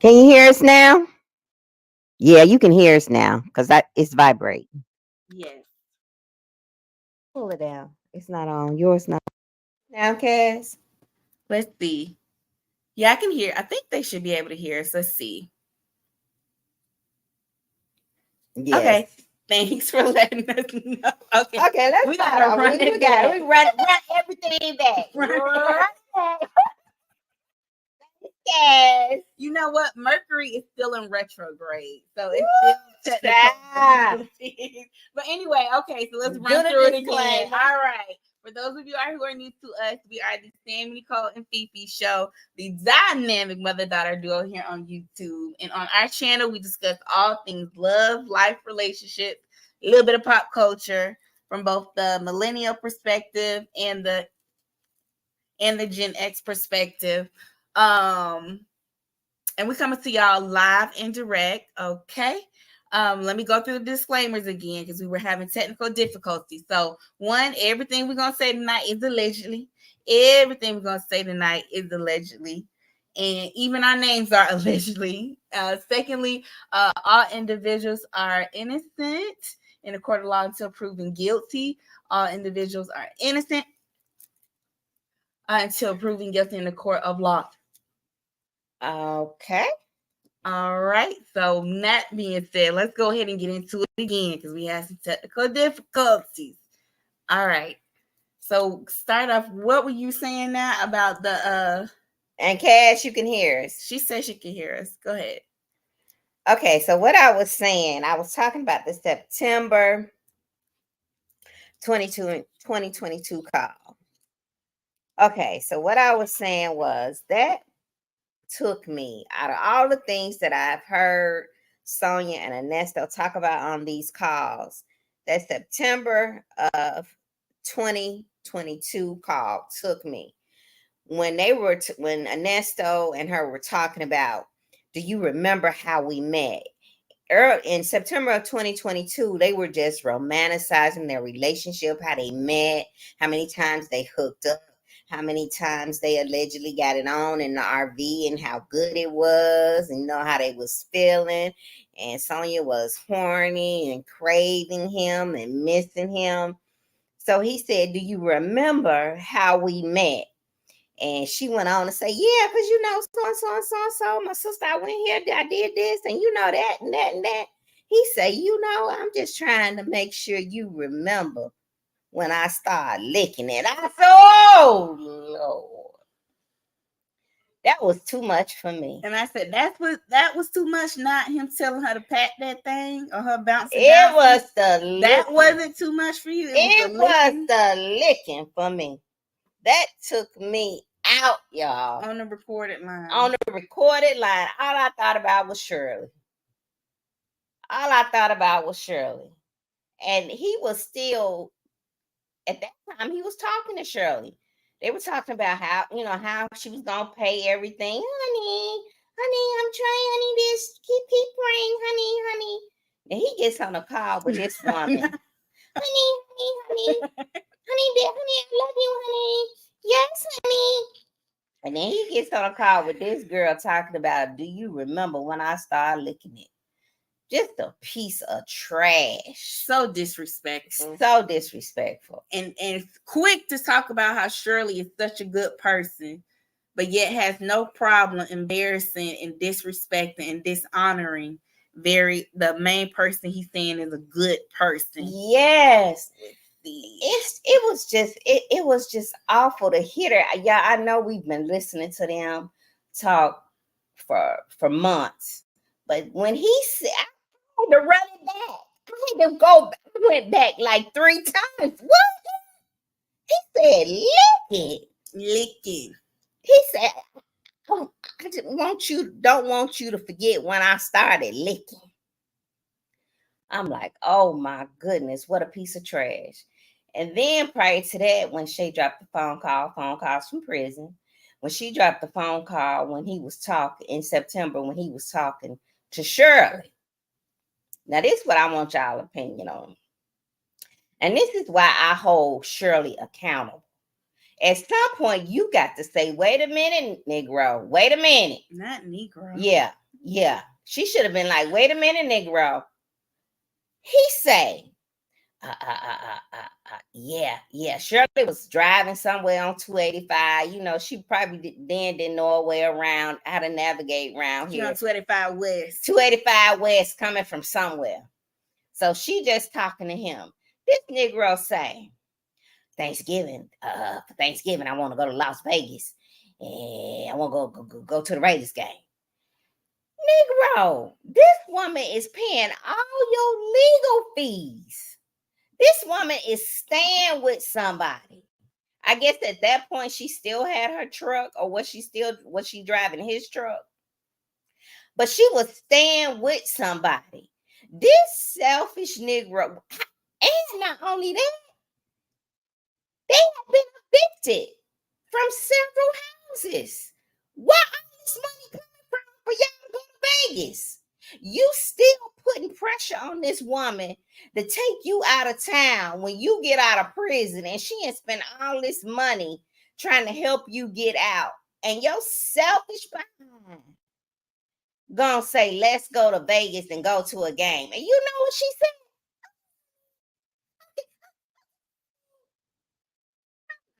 Can you hear us now? Yeah, you can hear us now because it's vibrating. Yes. Pull it down. It's not on. Yours not. Now, Cass. Let's see. Yeah, I can hear. I think they should be able to hear us. Let's see. Yes. Okay. Thanks for letting us know. Okay. Okay, let's We start gotta off. run We it got back. we run everything back. Run it Run back. it back. Yes. You know what? Mercury is still in retrograde, so it's Woo, still child. technical difficulties. But anyway, okay, so let's Do run the through it again. disclaimer. All right. For those of you who are new to us, we are the Sammy, Nicole, and Fifi show, the dynamic mother-daughter duo here on YouTube. And on our channel, we discuss all things love, life, relationships, a little bit of pop culture from both the millennial perspective and the Gen X perspective. And we coming to y'all live and direct. Okay. Let me go through the disclaimers again because we were having technical difficulties. So, one, everything we're gonna say tonight is allegedly. Everything we're gonna say tonight is allegedly, and even our names are allegedly. Secondly, all individuals are innocent in a court of law until proven guilty. All individuals are innocent until proven guilty in the court of law. Okay. All right. So that being said, let's go ahead and get into it again because we had some technical difficulties. All right. So start off. What were you saying now about the? And Cass, you can hear us. She said she could hear us. Go ahead. Okay, so what I was saying, I was talking about the September 2022 call. Okay, so what I was saying was that took me out of all the things that I've heard Sonia and Ernesto talk about on these calls. That September of 2022 call took me when they were when Ernesto and her were talking about, do you remember how we met? Early in September of 2022, they were just romanticizing their relationship, how they met, how many times they hooked up, how many times they allegedly got it on in the RV and how good it was, and you know how they was feeling. And Sonia was horny and craving him and missing him. So he said, do you remember how we met? And she went on to say, yeah, because you know, so and so and so and so, my sister, I went here, I did this, and you know that and that and that. He said, you know, I'm just trying to make sure you remember when I start licking it. I said, oh, Lord. That was too much for me. And I said that was too much. Not him telling her to pat that thing or her bouncing. It was the licking. That wasn't too much for you. It was the licking for me. That took me out, y'all. On the recorded line. On the recorded line, all I thought about was Shirley. All I thought about was Shirley. And he was still, at that time, he was talking to Shirley. They were talking about how, you know, how she was going to pay everything. Honey, I'm trying, honey, this. Keep praying, honey. And he gets on a call with this woman. honey, I love you, honey. Yes, honey. And then he gets on a call with this girl talking about, do you remember when I started licking it? Just a piece of trash. So disrespectful. So disrespectful. And quick to talk about how Shirley is such a good person, but yet has no problem embarrassing and disrespecting and dishonoring the main person he's saying is a good person. Yes. It was just awful to hear that. Yeah, I know we've been listening to them talk for months. But when he said, I had to run it back. I had to go back. I went back like 3 times. What? He said, licking. He said, oh, I just don't want you to forget when I started licking. I'm like, oh my goodness, what a piece of trash. And then prior to that, when Shay dropped the phone calls from prison, when she dropped the phone call when he was talking in September, when he was talking to Shirley. Now, this is what I want y'all opinion on. And this is why I hold Shirley accountable. At some point, you got to say, wait a minute, Negro. Wait a minute. Not Negro. Yeah. Yeah, she should have been like, wait a minute, Negro. He say, yeah. Shirley was driving somewhere on 285. You know, she probably didn't know her way around, how to navigate around She on here. 285 West. 285 West coming from somewhere. So she just talking to him. This Negro say, for Thanksgiving, I want to go to Las Vegas. And I want to go to the Raiders game. Negro, this woman is paying all your legal fees. This woman is staying with somebody. I guess at that point she still had her truck, or was she driving his truck? But she was staying with somebody. This selfish Negro, and not only that, they have been evicted from several houses. Where all this money coming from for y'all to go to Vegas? You still putting pressure on this woman to take you out of town when you get out of prison, and she ain't spent all this money trying to help you get out. And your selfish behind gonna say, let's go to Vegas and go to a game. And you know what she said?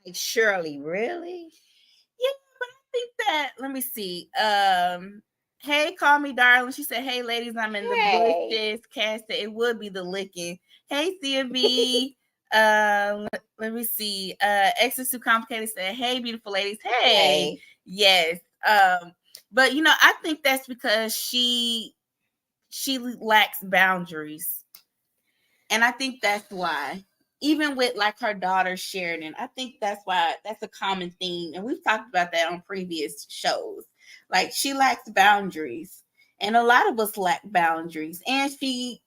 Like, Shirley, really? Yeah, but I think that, let me see. Hey, call me darling. She said, hey ladies, I'm in the bushes. Cass said it would be the licking. Hey, CB. Let me see. Exes Too Complicated said, hey, beautiful ladies. Hey. Yes. But you know, I think that's because she lacks boundaries. And I think that's why. Even with like her daughter Sheridan, I think that's why that's a common theme. And we've talked about that on previous shows. Like, she lacks boundaries. And a lot of us lack boundaries. And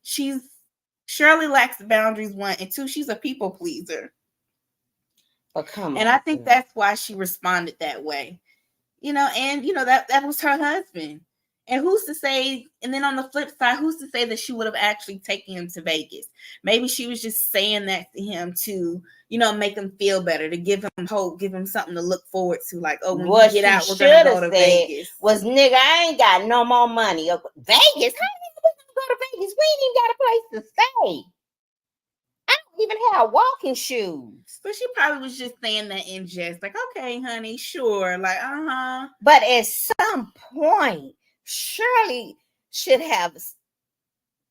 she's Shirley lacks boundaries, one, and two, she's a people pleaser. But come on. And I think that's why she responded that way. You know, and you know, that was her husband. And who's to say, and then on the flip side, who's to say that she would have actually taken him to Vegas? Maybe she was just saying that to him to, you know, make him feel better, to give him hope, give him something to look forward to. Like, oh, when you get out, we're going to go to Vegas. Was, nigga, I ain't got no more money. Vegas? How are we going to go to Vegas? We ain't even got a place to stay. I don't even have walking shoes. But she probably was just saying that in jest. Like, okay, honey, sure. Like, uh-huh. But at some point, Shirley should have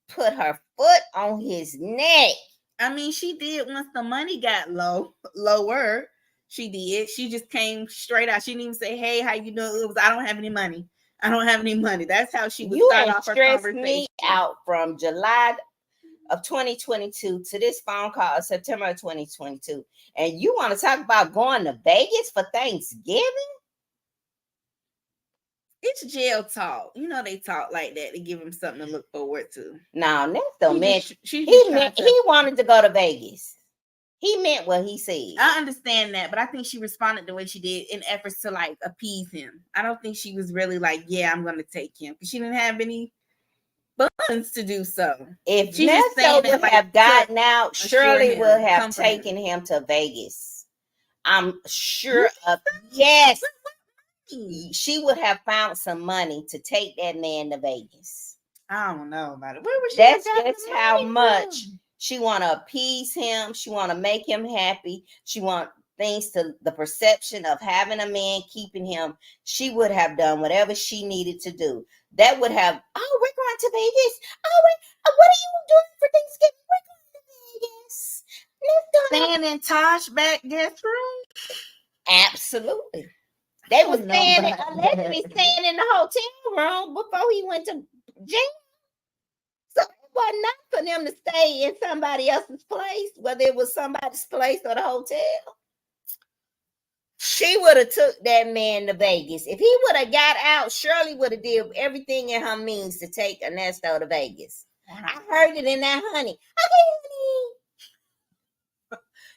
put her foot on his neck. I mean, she did once the money got lower. She did. She just came straight out. She didn't even say, hey, how you doing? It was, I don't have any money. I don't have any money. That's how she would start off her conversation. Me out from July of 2022 to this phone call of September of 2022. And you want to talk about going to Vegas for Thanksgiving? It's jail talk. You know they talk like that to give him something to look forward to. No, that's the man. He wanted to go to Vegas. He meant what he said. I understand that, but I think she responded the way she did in efforts to like appease him. I don't think she was really like, yeah, I'm going to take him, because she didn't have any funds to do so. If she would have gotten out, Shirley would have taken him to Vegas. I'm sure of, yes. She would have found some money to take that man to Vegas. I don't know about it. Where was she? That's just how much she want to appease him. She want to make him happy. She want things to the perception of having a man, keeping him. She would have done whatever she needed to do. That would have, oh, we're going to Vegas. Oh, what are you doing for Thanksgiving? We're going to Vegas. Staying in Tosh back guest room? Absolutely. They were allegedly staying in the hotel room before he went to jail. So it was not for them to stay in somebody else's place, whether it was somebody's place or the hotel. She would have took that man to Vegas. If he would have got out, Shirley would have did everything in her means to take Ernesto to Vegas. Wow. I heard it in that honey. Okay, honey.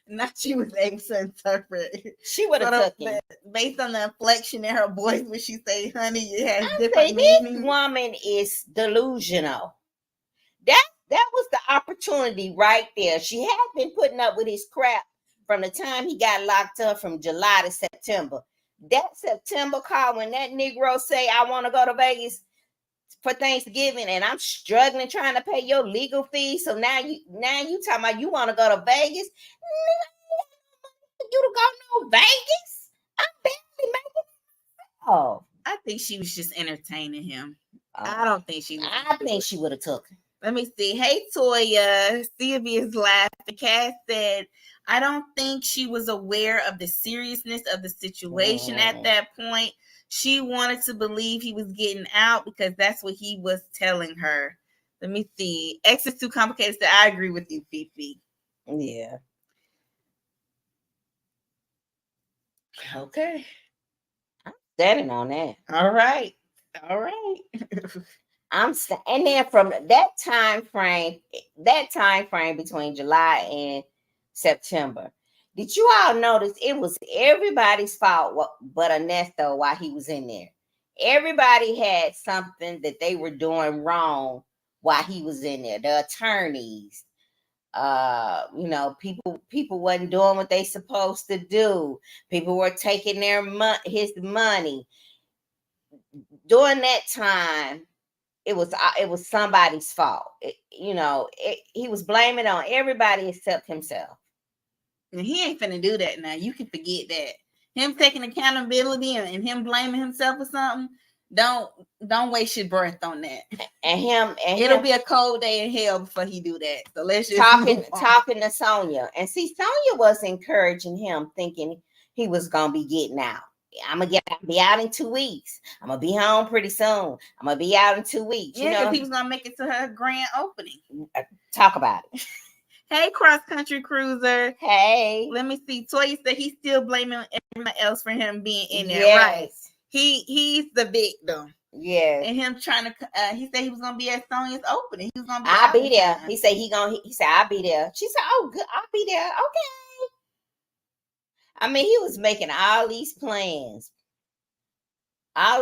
Not she was able to interpret. She would have took him. Based on the inflection in her voice when she say honey, it has different meanings. This woman is delusional. That was the opportunity right there. She had been putting up with his crap from the time he got locked up from July to September. That September call when that Negro say, I want to go to Vegas, for Thanksgiving, and I'm struggling trying to pay your legal fees. So now you talking about you want to go to Vegas? You to go no Vegas? I'm barely making. Oh, I think she was just entertaining him. oh. I don't think she was. I think she would have took him. Let me see. Hey, Toya. Sylvia's laughing. Cass said, I don't think she was aware of the seriousness of the situation at that point. She wanted to believe he was getting out because that's what he was telling her. Let me see. X is too complicated. So I agree with you, Fifi. Yeah. Okay. I'm standing on that. All right. And then from that time frame between July and September, did you all notice it was everybody's fault but Ernesto while he was in there? Everybody had something that they were doing wrong while he was in there. The attorneys, people wasn't doing what they supposed to do. People were taking his money. During that time, it was somebody's fault. He was blaming on everybody except himself. And he ain't finna do that now. You can forget that. Him taking accountability and him blaming himself for something. Don't waste your breath on that. And it'll be a cold day in hell before he do that. So let's just talking to Sonia. And see, Sonia was encouraging him, thinking he was gonna be getting out. I'm gonna be out in 2 weeks. I'm gonna be home pretty soon. I'm gonna be out in 2 weeks. Yeah, because he was gonna make it to her grand opening. Talk about it. Hey, cross country cruiser. Hey. Let me see. Toya said he's still blaming everyone else for him being in there. Yes. Right. He's the victim. Yes. And him trying to he said he was gonna be at Sonia's opening. He was gonna be I'll be there. He said he said I'll be there. She said, oh good, I'll be there. Okay. I mean, he was making all these plans. And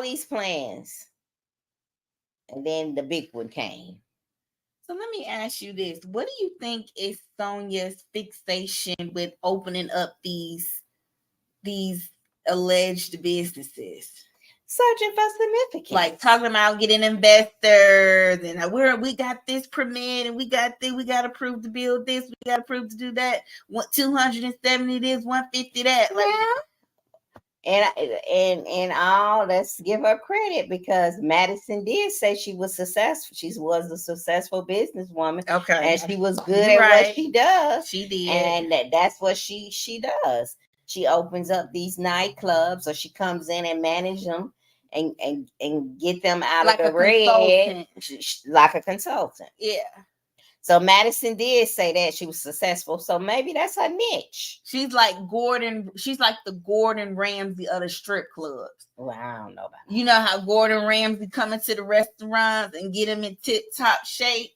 then the big one came. So let me ask you this. What do you think is Sonia's fixation with opening up these alleged businesses? Searching for significance. Like talking about getting investors and we got this permit and we got approved to build this, we got approved to do that. 270 this, 150 that. Yeah. And all, let's give her credit because Madison did say she was successful. She was a successful businesswoman. Okay. And she was good at what she does. She did. And that's what she does. She opens up these nightclubs, or she comes in and manage them and get them out of the red like a consultant. Yeah. So Madison did say that she was successful. So maybe that's her niche. She's like the Gordon Ramsay of the strip clubs. Well, I don't know about that. You know how Gordon Ramsay come into the restaurants and get them in tip-top shape?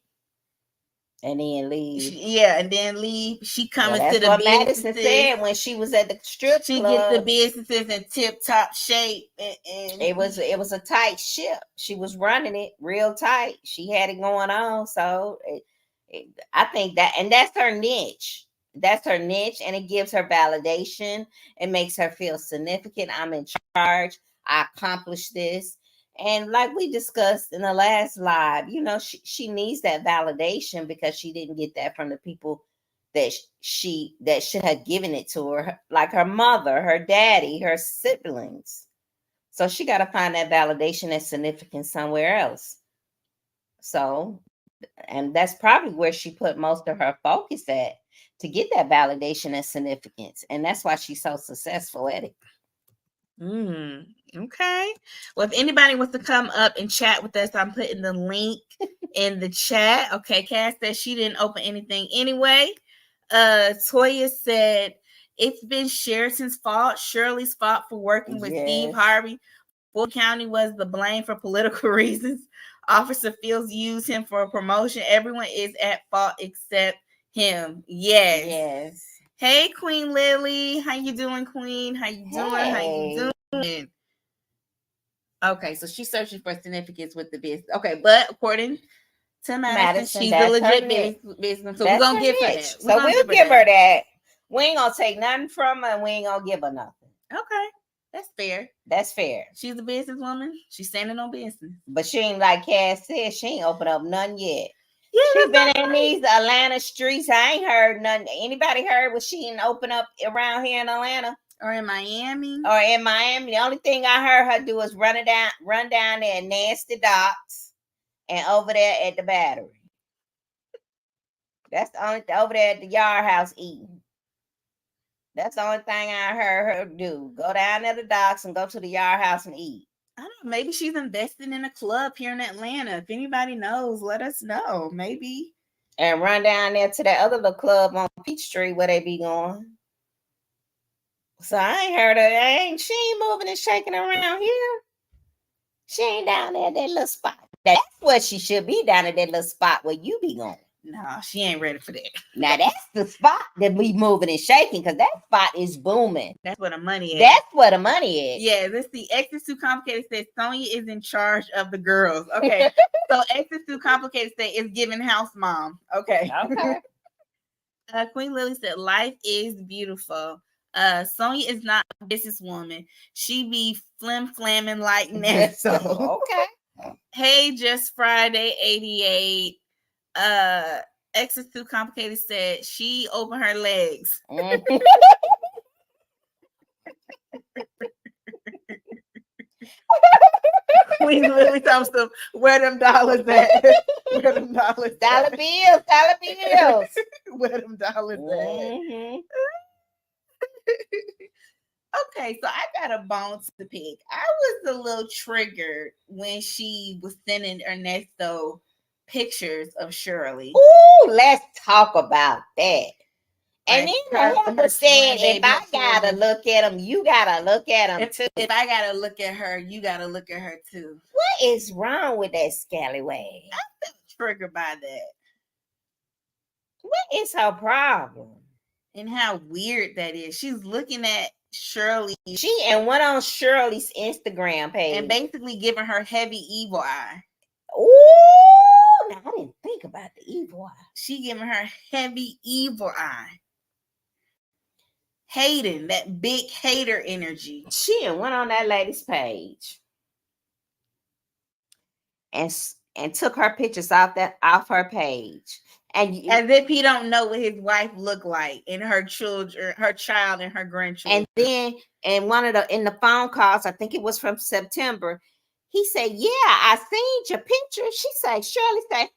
And then leave. And then leave. She coming to the businesses. That's what Madison said when she was at the strip club. She get the businesses in tip-top shape. And it was a tight ship. She was running it real tight. She had it going on. So I think that's her niche. That's her niche, and it gives her validation. It makes her feel significant. I'm in charge. I accomplished this. And like we discussed in the last live, she needs that validation because she didn't get that from the people that should have given it to her, like her mother, her daddy, her siblings. So she got to find that validation and significance somewhere else. So, and that's probably where she put most of her focus at, to get that validation and significance. And that's why she's so successful at it. Okay. Well, if anybody wants to come up and chat with us, I'm putting the link in the chat. Okay, Cass said she didn't open anything anyway. Toya said it's been Sheraton's fault, Shirley's fault for working with Steve Harvey. Fulton County was the blame for political reasons. Officer Fields used him for a promotion. Everyone is at fault except him. Yes. Hey, Queen Lily. How you doing, Queen? How you doing? Okay, so she's searching for significance with the business. Okay, but according to Madison, she's a legit business. So we're going to give her that. So we'll give her that. We ain't going to take nothing from her, and we ain't going to give her nothing. Okay. That's fair. That's fair. She's a businesswoman. She's standing on business. But she ain't like Cass said. She ain't opened up none yet. Yeah, She been in these Atlanta streets. I ain't heard nothing. Anybody heard what she didn't open up around here in Atlanta? Or in Miami. The only thing I heard her do was run down there at Nasty Docks and over there at the Battery. That's the only over there at the Yard House eating. That's the only thing I heard her do. Go down to the docks and go to the Yard House and eat. I don't know. Maybe she's investing in a club here in Atlanta. If anybody knows, let us know. Maybe. And run down there to that other little club on Peachtree where they be going. So I ain't heard her. She ain't moving and shaking around here. She ain't down there at that little spot. That's what she should be, down at that little spot where you be going. No, she ain't ready for that. Now that's the spot that we moving and shaking, because that spot is booming. That's where the money is. That's where the money is. Yeah, let's see. X is Too Complicated says Sonya is in charge of the girls. Okay. So X is Too Complicated says is giving house mom. Okay. Okay. Queen Lily said life is beautiful. Sonya is not a businesswoman. She be flamming like Nesto. Okay. Hey, Just Friday 88. X is Too Complicated said she opened her legs. Queen Lily Thompson, where them dollars at? Where them dollars? Dollar bills. Where them dollars Mm-hmm. at? Okay, so I got a bone to pick. I was a little triggered when she was sending Ernesto pictures of Shirley. Ooh, let's talk about that. And then her said, if I gotta look at them, you gotta look at them too. If I gotta look at her, you gotta look at her too. What is wrong with that scallywag? I'm triggered by that. What is her problem? And how weird that is. She's looking at Shirley. She went on Shirley's Instagram page and basically giving her heavy evil eye. Ooh, now I didn't think about the evil eye. She giving her heavy evil eye. Hating, that big hater energy. She went on that lady's page and took her pictures off her page. And as if he don't know what his wife looked like and her children, her child and her grandchildren. And then in the phone calls, I think it was from September, he said, yeah, I seen your picture. She said, Shirley said,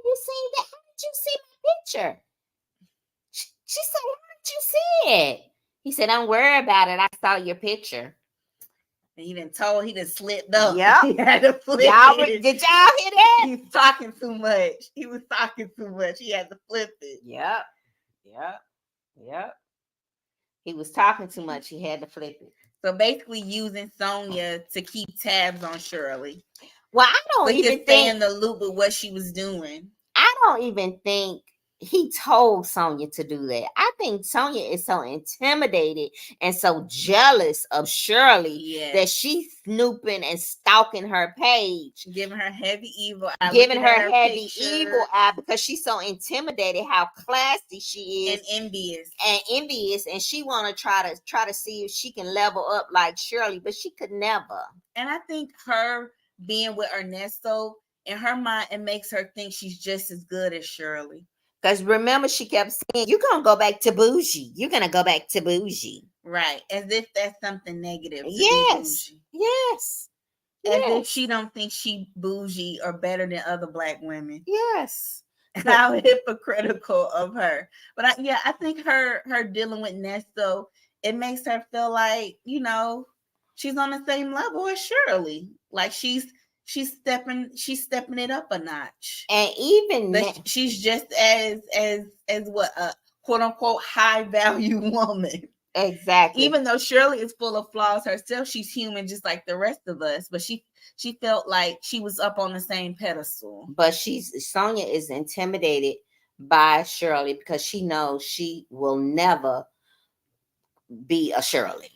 you seen that? How did you see my picture? She said, how did you see it? He said, don't worry about it. I saw your picture. And he done slipped up. Yeah. He had to flip did y'all hear that? He was talking too much. He had to flip it. Yep. He was talking too much. He had to flip it. So basically using Sonya to keep tabs on Shirley. Well, I don't even stay in the loop with what she was doing. I don't even think he told Sonya to do that. I think Sonya is so intimidated and so jealous of Shirley that she's snooping and stalking her page. Giving her heavy evil eye because she's so intimidated how classy she is. And envious. And she want to try to see if she can level up like Shirley, but she could never. And I think her being with Ernesto, in her mind, it makes her think she's just as good as Shirley. Because remember, she kept saying, you're going to go back to bougie. You're going to go back to bougie. Right. As if that's something negative. Yes. As if she don't think she bougie or better than other Black women. Yes. How hypocritical of her. But I think her dealing with Nesto, it makes her feel like, she's on the same level as Shirley. Like she's stepping it up a notch. And even she's just as what a quote unquote high value woman. Exactly. Even though Shirley is full of flaws herself, she's human just like the rest of us. But she felt like she was up on the same pedestal. But Sonya is intimidated by Shirley because she knows she will never be a Shirley.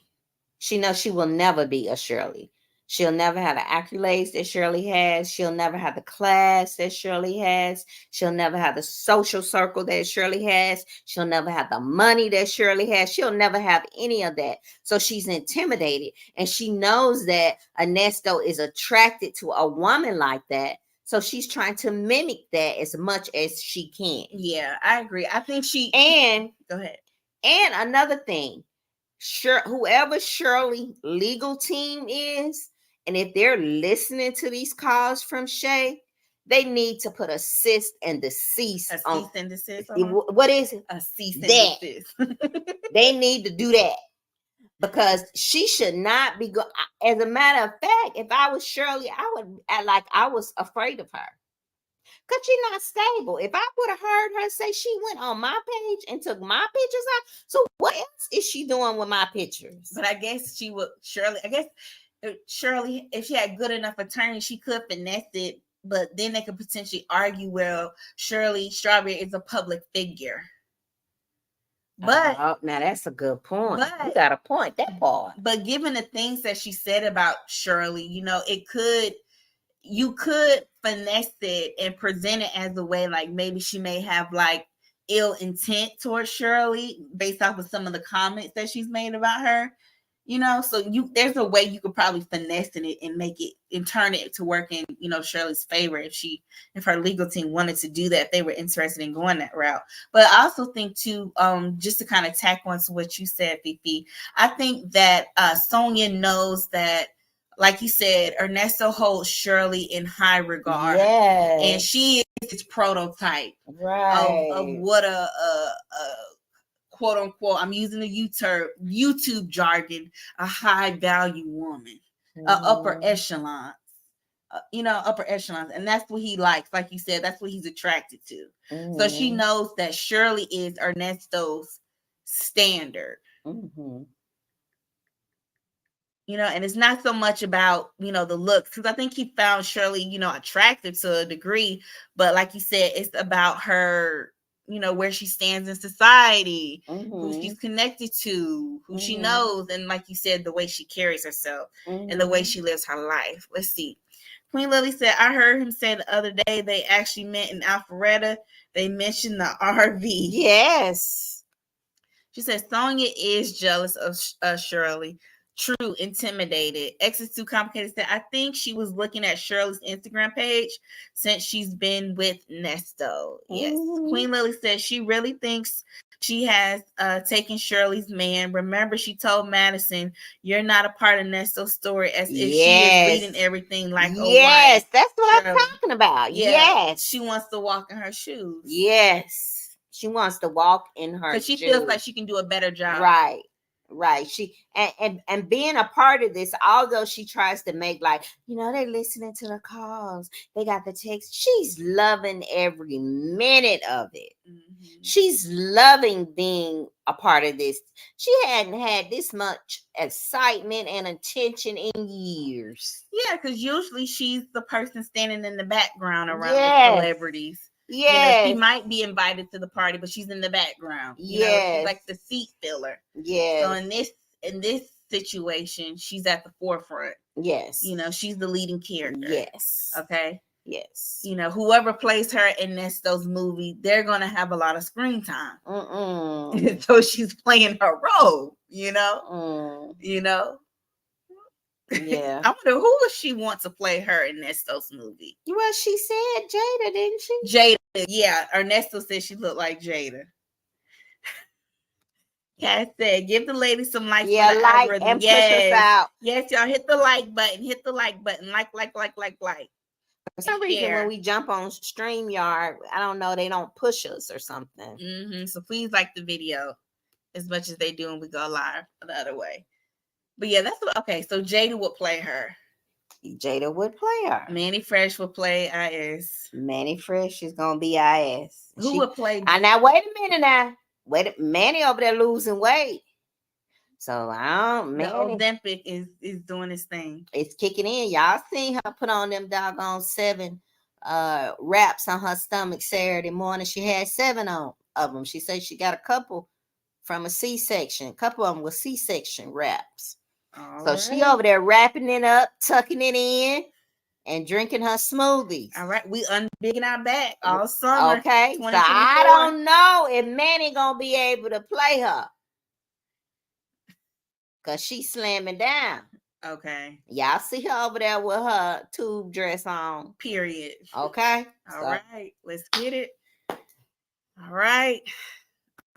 She knows she will never be a Shirley. She'll never have the accolades that Shirley has. She'll never have the class that Shirley has. She'll never have the social circle that Shirley has. She'll never have the money that Shirley has. She'll never have any of that. So she's intimidated. And she knows that Ernesto is attracted to a woman like that. So she's trying to mimic that as much as she can. Yeah, I agree. I think go ahead. And another thing, whoever Shirley legal team is, and if they're listening to these calls from Shay, they need to put a cease and desist. A cease and desist. What is it? A cease and desist. They need to do that, because she should not be as a matter of fact, if I was Shirley, I would act like I was afraid of her. Because she's not stable. If I would have heard her say she went on my page and took my pictures out, so what else is she doing with my pictures? But I guess Shirley, if she had good enough attorney, she could finesse it, but then they could potentially argue, well, Shirley Strawberry is a public figure. But now that's a good point. You got a point, that part. But given the things that she said about Shirley, you could finesse it and present it as a way like maybe she may have like ill intent towards Shirley based off of some of the comments that she's made about her, so there's a way you could probably finesse it and make it and turn it to work in, Shirley's favor if her legal team wanted to do that, if they were interested in going that route. But I also think too, just to kind of tack on to what you said, Fifi, I think that Sonia knows that, like you said, Ernesto holds Shirley in high regard. Yes. And she is his prototype of what a quote unquote, I'm using the YouTube jargon, a high value woman, upper echelon, upper echelons. And that's what he likes. Like you said, that's what he's attracted to. Mm-hmm. So she knows that Shirley is Ernesto's standard. Mm-hmm. And it's not so much about, the looks, because I think he found Shirley, attractive to a degree. But like you said, it's about her, where she stands in society, mm-hmm. who she's connected to, who mm-hmm. she knows. And like you said, the way she carries herself mm-hmm. and the way she lives her life. Let's see. Queen Lily said, I heard him say the other day they actually met in Alpharetta. They mentioned the RV. Yes. She said, Sonia is jealous of Shirley. True, intimidated. X is too complicated. Said, I think she was looking at Shirley's Instagram page since she's been with Nesto. Yes. Mm-hmm. Queen Lily says she really thinks she has taken Shirley's man. Remember, she told Madison, you're not a part of Nesto's story, as if she is leading everything like a wife. Yes, that's what Shirley. I'm talking about. Yeah. Yes. She wants to walk in her shoes. Yes. She wants to walk in her shoes. Because she feels like she can do a better job. Right. She and being a part of this, although she tries to make like, they're listening to the calls, they got the text. She's loving every minute of it. Mm-hmm. She's loving being a part of this. She hadn't had this much excitement and attention in years. Yeah, because usually she's the person standing in the background around the celebrities. Yeah, she might be invited to the party, but she's in the background. She's like the seat filler. Yeah. So in this situation, she's at the forefront. Yes. She's the leading character. Yes. Okay. Yes. Whoever plays her in Nesto's movie, they're gonna have a lot of screen time. So she's playing her role. Yeah. I wonder who would she want to play her in Ernesto's movie? Well, she said Jada, didn't she? Jada, yeah. Ernesto said she looked like Jada. Cass said, give the lady some likes. Yeah, for the like algorithm. And push us out. Yes, y'all hit the like button. Hit the like button. Like. For some reason, when we jump on StreamYard, I don't know, they don't push us or something. Mm-hmm. So please like the video as much as they do when we go live the other way. But yeah, okay. So Jada would play her. Jada would play her. Manny Fresh would play IS. Manny Fresh is gonna be IS. Who would play? Now wait a minute now. Manny over there losing weight. So Manny, the Ozempic is doing his thing. It's kicking in. Y'all seen her put on them doggone 7 wraps on her stomach Saturday morning. She had 7 of them. She said she got a couple from a C-section. A couple of them were C-section wraps. So she over there wrapping it up, tucking it in, and drinking her smoothies. All right, we unbigging our back all summer. Okay, so I don't know if Manny gonna be able to play her, cause she's slamming down. Okay. Y'all see her over there with her tube dress on. Period. Okay. All right, let's get it. All right.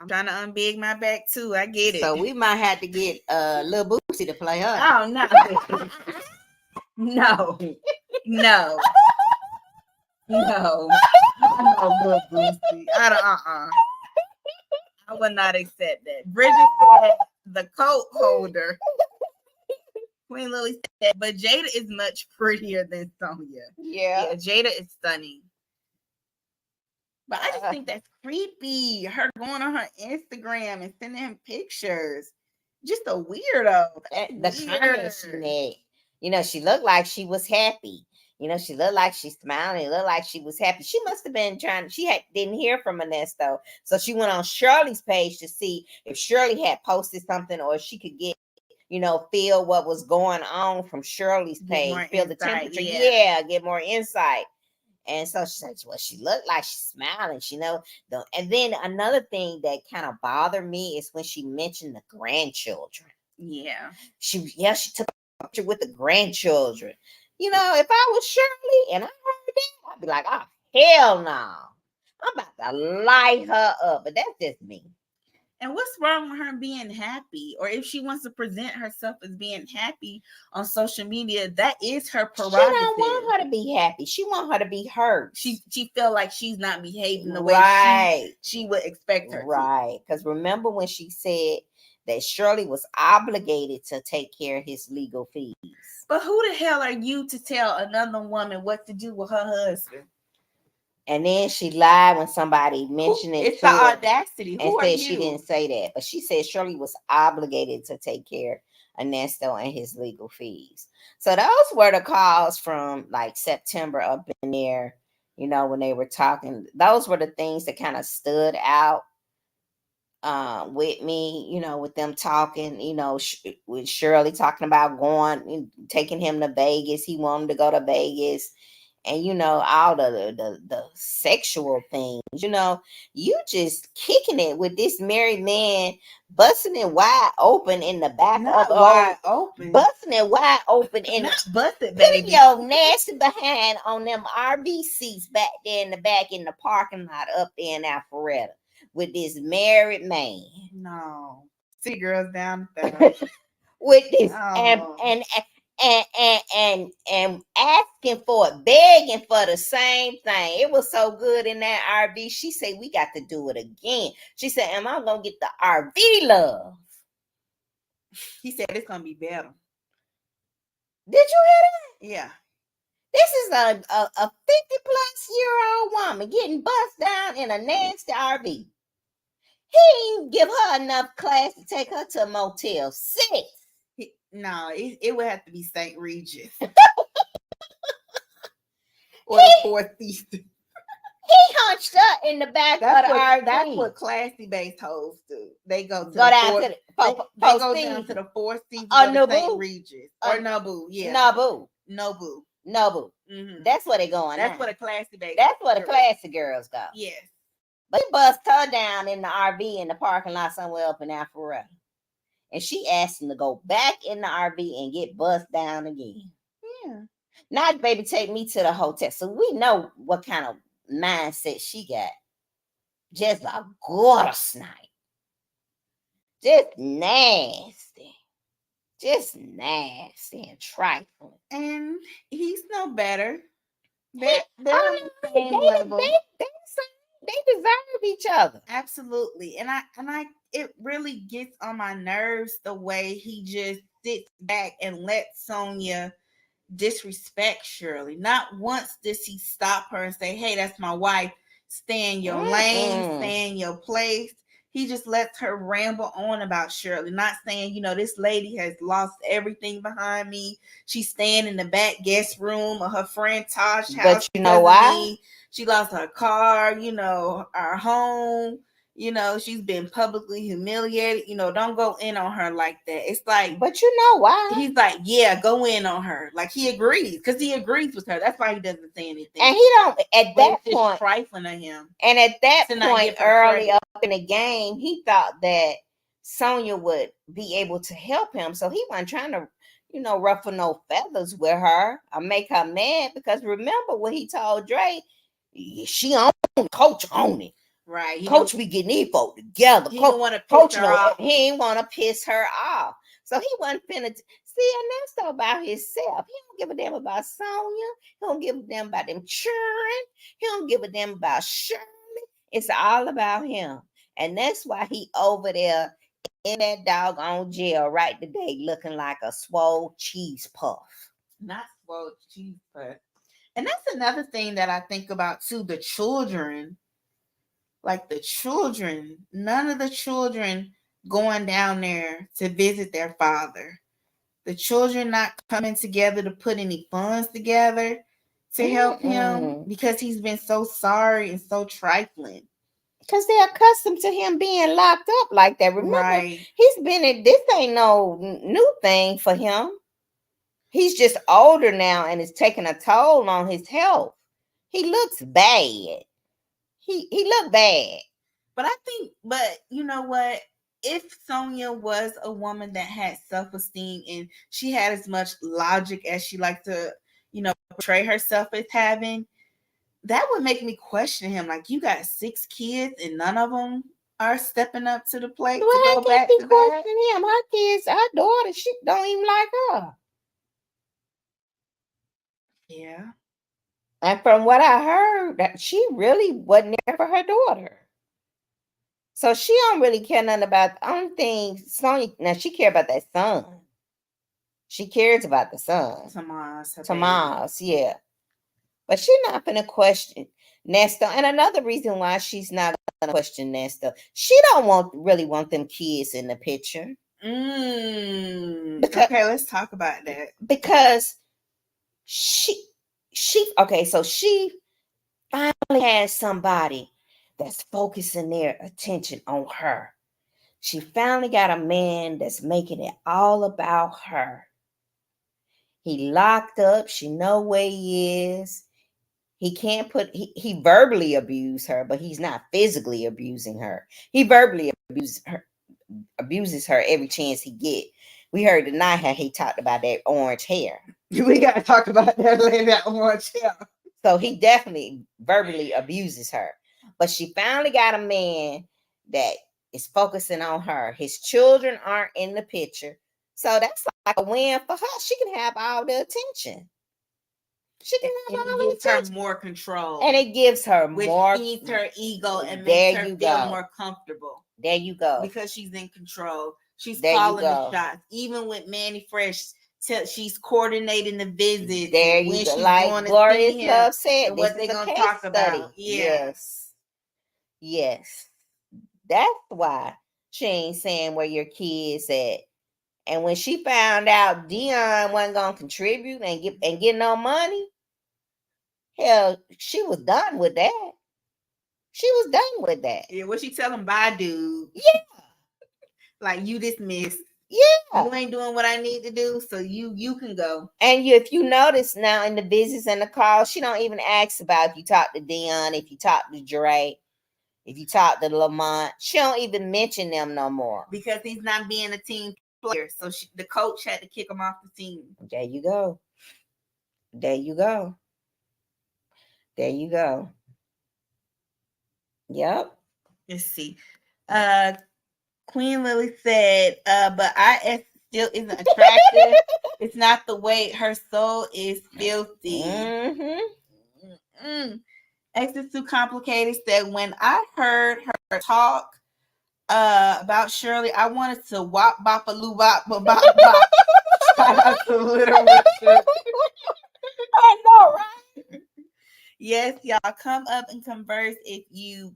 I'm trying to unbig my back too. I get it. So we might have to get Lil Boosie to play her. Oh no. No. No. No. No, Lil Boosie. I don't I would not accept that. Bridget said the coat holder. Queen Lily said, but Jada is much prettier than Sonya. Yeah. Jada is stunning. But I just think that's creepy. Her going on her Instagram and sending him pictures. Just a weirdo. The comments she made. You know, she looked like she was happy. You know, she looked like she's smiling. It looked like she was happy. She must have been trying. Didn't hear from Ernesto. So she went on Shirley's page to see if Shirley had posted something or she could get, feel what was going on from Shirley's page. Feel the temperature. Yeah, get more insight. And so she said, well, she looked like she's smiling, And then another thing that kind of bothered me is when she mentioned the grandchildren. Yeah. She took a picture with the grandchildren. If I was Shirley and I heard that, I'd be like, oh, hell no. I'm about to light her up. But that's just me. And what's wrong with her being happy? Or if she wants to present herself as being happy on social media, that is her prerogative. She don't want her to be happy. She want her to be hurt. She feel like she's not behaving the way she would expect her to. Right. Because remember when she said that Shirley was obligated to take care of his legal fees. But who the hell are you to tell another woman what to do with her husband? And then she lied when somebody mentioned it. It's the audacity. And said she didn't say that. But she said Shirley was obligated to take care of Ernesto and his legal fees. So those were the calls from like September up in there, when they were talking. Those were the things that kind of stood out with me, with them talking, with Shirley talking about taking him to Vegas. He wanted to go to Vegas. And all the sexual things, you just kicking it with this married man, busting it wide open in the back busting it wide open and busted, putting your nasty behind on them RV seats back there in the back in the parking lot up there in Alpharetta with this married man. No, see girls down there with this and asking for it, begging for the same thing. It was so good in that RV. She said, we got to do it again. She said, am I going to get the RV love? He said, it's going to be better. Did you hear that? Yeah. This is a 50-plus-year-old woman getting bust down in a nasty RV. He didn't give her enough class to take her to a Motel 6. No, it would have to be St. Regis. Or the Four Seasons. He hunched up in the back of the RV. That's what classy-based hoes do. They go down to the Four Seasons or St. Regis. Or Nobu, yeah. Nobu. Mm-hmm. That's where they going. That's what a classy-based. That's where the classy girls go. Yes. But he bust her down in the RV in the parking lot somewhere up in Alpharetta. And she asked him to go back in the RV and get bust down again. Yeah. Now, baby, take me to the hotel. So we know what kind of mindset she got. Just a gorgeous night. Just nasty. Just nasty and trifling. And he's no better. They're on the same level. They deserve each other. Absolutely. And I it really gets on my nerves the way he just sits back and lets Sonya disrespect Shirley. Not once does he stop her and say, hey, that's my wife. Stay in your lane, stay in your place. He just lets her ramble on about Shirley, not saying, this lady has lost everything behind me. She's staying in the back guest room of her friend Tosh's house. But you know why? She lost her car, our home. You know, she's been publicly humiliated. You know, don't go in on her like that. It's like, but you know why? He's like, yeah, go in on her. Like he agrees because he agrees with her. That's why he doesn't say anything. And he don't at But that it's just point trifling to him. And at that to not point, give her early credit. up in the game, he thought that Sonia would be able to help him. So he wasn't trying to, ruffle no feathers with her or make her mad. Because remember when he told Dre, she on Coach on it. Right. Coach be getting these folk together. He don't want to Coach piss her off. He ain't want to piss her off. So he wasn't finna see Ernesto about himself. He don't give a damn about Sonia. He don't give a damn about them children. He don't give a damn about Shirley. It's all about him. And that's why he over there in that doggone jail right today looking like a swole cheese puff. Not swole cheese puff. And that's another thing that I think about too, the children. Like the children, none of the children going down there to visit their father. The children not coming together to put any funds together to help him because he's been so sorry and so trifling. Because they're accustomed to him being locked up like that. Remember, he's been in, this ain't no new thing for him. He's just older now and it's taking a toll on his health. He looks bad. He looked bad. But you know what? If Sonia was a woman that had self-esteem and she had as much logic as she liked to, portray herself as having, that would make me question him. Like, you got 6 kids and none of them are stepping up to the plate to go back to that. Him. Her kids, our daughter, she don't even like her. Yeah. And from what I heard, that she really wasn't there for her daughter. So she don't really care nothing about the only thing Sonia. Now she care about that son. She cares about the son. Tomas, yeah. But she's not gonna question Nesta. And another reason why she's not gonna question Nesta, she don't really want them kids in the picture. Okay, let's talk about that. Because she finally has somebody that's focusing their attention on her. She finally got a man that's making it all about her. He locked up. She know where he is. He can't he verbally abused her, but he's not physically abusing her. He verbally abuses her every chance he get. We heard tonight how he talked about that orange hair. We got to talk about that orange hair. So he definitely verbally abuses her. But she finally got a man that is focusing on her. His children aren't in the picture. So that's like a win for her. She can have all the attention. She can have all the attention. It gives her more control. And it gives her more. Which feeds her ego and makes her feel more comfortable. There you go. Because she's in control. She's calling the shots. Even with Manny Fresh, she's coordinating the visits. There you go. Like Glorious Love said, what they're going to talk about. Yeah. Yes. That's why she ain't saying where your kids at. And when she found out Dion wasn't gonna contribute and get no money, hell, she was done with that. She was done with that. Yeah, what she tell him? Bye, dude. Yeah. Like, you dismissed. Yeah. You ain't doing what I need to do, so you can go. And if you notice now in the visits and the calls, she don't even ask about if you talk to Dion, if you talk to Dre, if you talk to Lamont. She don't even mention them no more. Because he's not being a team player. So the coach had to kick him off the team. There you go. There you go. There you go. Yep. Let's see. Queen Lily said, but IS still isn't attractive. It's not the way her soul is filthy. X is too complicated. Said, when I heard her talk about Shirley, I wanted to wop bop a loo bop bop bop. Shout out to Little Richard. I know, right? Yes, y'all come up and converse if you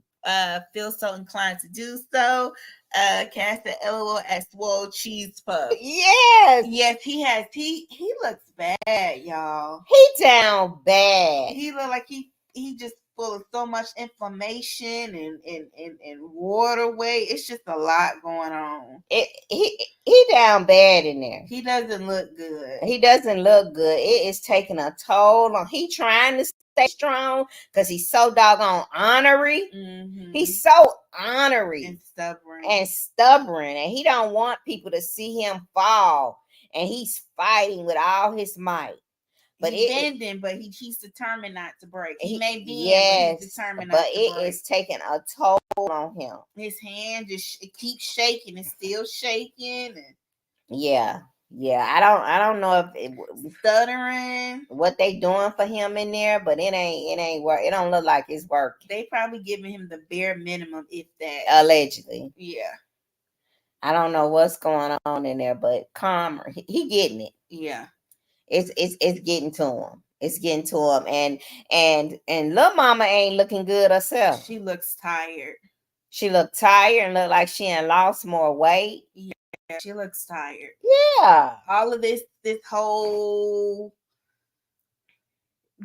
feel so inclined to do so. Cast the LOL at Swole Cheese Puff. Yes, he has. He looks bad, y'all. He down bad. He look like he just full of so much inflammation and waterway. It's just a lot going on. He down bad in there. He doesn't look good. He doesn't look good. It is taking a toll on. He trying to stay strong because he's so doggone ornery. Mm-hmm. He's so ornery and stubborn, and he don't want people to see him fall. And he's fighting with all his might. But he's determined not to break. He may bend, but he's determined not to break. But it is taking a toll on him. His hand it keeps shaking. It's still shaking. Yeah. I don't know if stuttering. What they doing for him in there, but it ain't work. It don't look like it's working. They probably giving him the bare minimum, if that. Allegedly. Yeah. I don't know what's going on in there, but calmer. He getting it. Yeah. It's getting to him. It's getting to him. And little mama ain't looking good herself. She looks tired. She looked tired and looked like she had lost more weight. Yeah, she looks tired. Yeah. All of this whole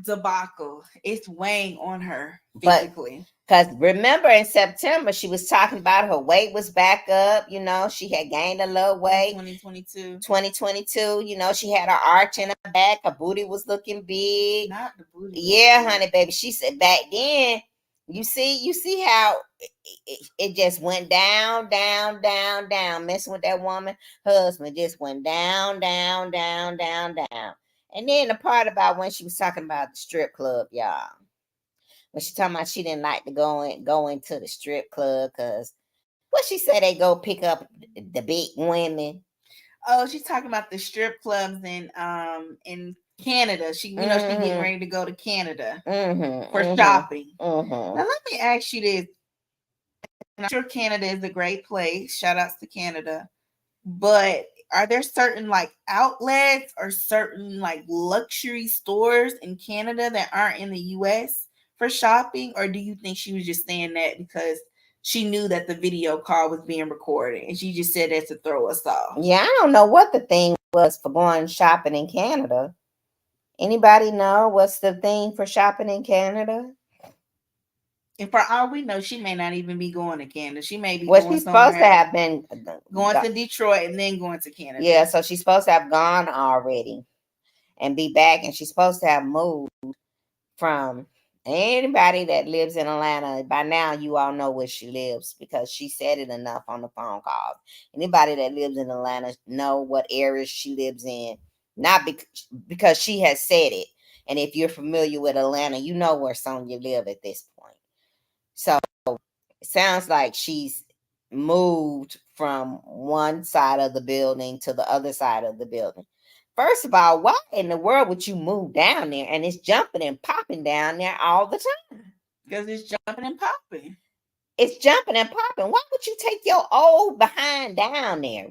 debacle, it's weighing on her physically. Because remember in September, she was talking about her weight was back up. You know, she had gained a little weight. 2022, you know, she had her arch in her back. Her booty was looking big. Not the booty. Yeah, honey, baby. She said back then, you see how it just went down, messing with that woman. Husband just went down. And then the part about when she was talking about the strip club, y'all. When she talking about she didn't like to go into the strip club because what she said they go pick up the big women. Oh, she's talking about the strip clubs in Canada. She, you know, she's getting ready to go to Canada for shopping. Now let me ask you this. I'm sure Canada is a great place. Shout outs to Canada. But are there certain like outlets or certain like luxury stores in Canada that aren't in the US for shopping? Or do you think she was just saying that because she knew that the video call was being recorded and she just said that to throw us off? Yeah, I don't know what the thing was for going shopping in Canada. Anybody know what's the thing for shopping in Canada? And for all we know, she may not even be going to Canada. She may be going she's supposed to have been going to Detroit and then going to Canada. Yeah, so she's supposed to have gone already and be back, and she's supposed to have moved from. Anybody that lives in Atlanta, by now you all know where she lives because she said it enough on the phone call. Anybody that lives in Atlanta know what area she lives in, not because she has said it. And if you're familiar with Atlanta, you know where Sonya live at this point. So it sounds like she's moved from one side of the building to the other side of the building. First of all, why in the world would you move down there and it's jumping and popping down there all the time? Because it's jumping and popping. It's jumping and popping. Why would you take your old behind down there?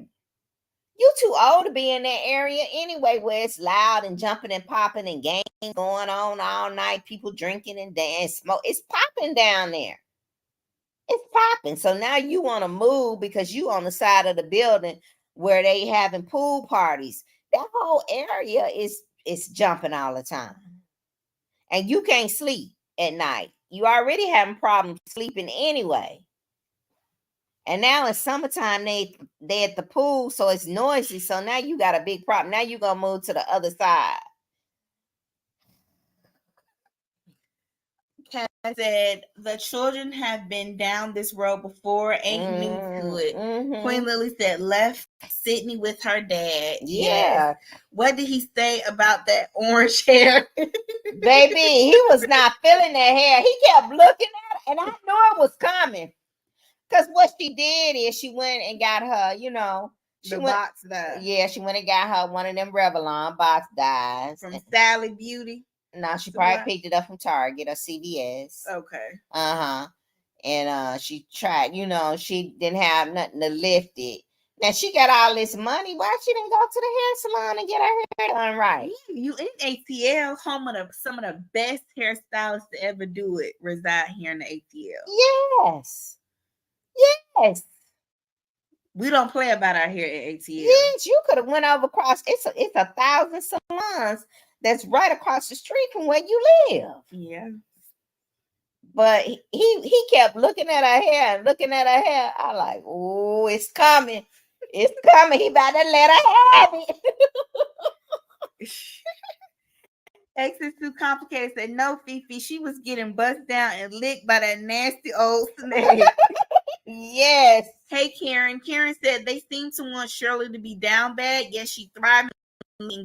You too old to be in that area anyway, where it's loud and jumping and popping and games going on all night, people drinking and dancing, smoke. It's popping down there. It's popping. So now you want to move because you on the side of the building where they having pool parties. That whole area is jumping all the time. And you can't sleep at night. You already having problems sleeping anyway. And now it's summertime, they at the pool, so it's noisy. So now you got a big problem. Now you're gonna move to the other side. Kat said the children have been down this road before, ain't new to it. Queen Lily said left Sydney with her dad. Yeah. Yes. What did he say about that orange hair? Baby, he was not feeling that hair. He kept looking at it, and I knew it was coming. Because what she did is she went and got her, you know, box dye. Yeah, she went and got her one of them Revlon box dyes. From Sally Beauty? No, she probably picked it up from Target or CVS. Okay. And she tried, you know, she didn't have nothing to lift it. Now she got all this money. Why she didn't go to the hair salon and get her hair done right? You in ATL, home of some of the best hairstylists to ever do it reside here in the ATL. Yes. We don't play about our hair at ATL. Yes, you could have went over across. It's 1,000 salons that's right across the street from where you live. Yeah. But he kept looking at her hair and looking at her hair. I like, oh, it's coming. It's coming. He about to let her have it. X is too complicated. Said no, Fifi. She was getting bussed down and licked by that nasty old snake. Yes. Hey, Karen. Karen said they seem to want Shirley to be down bad. Yes, she thriving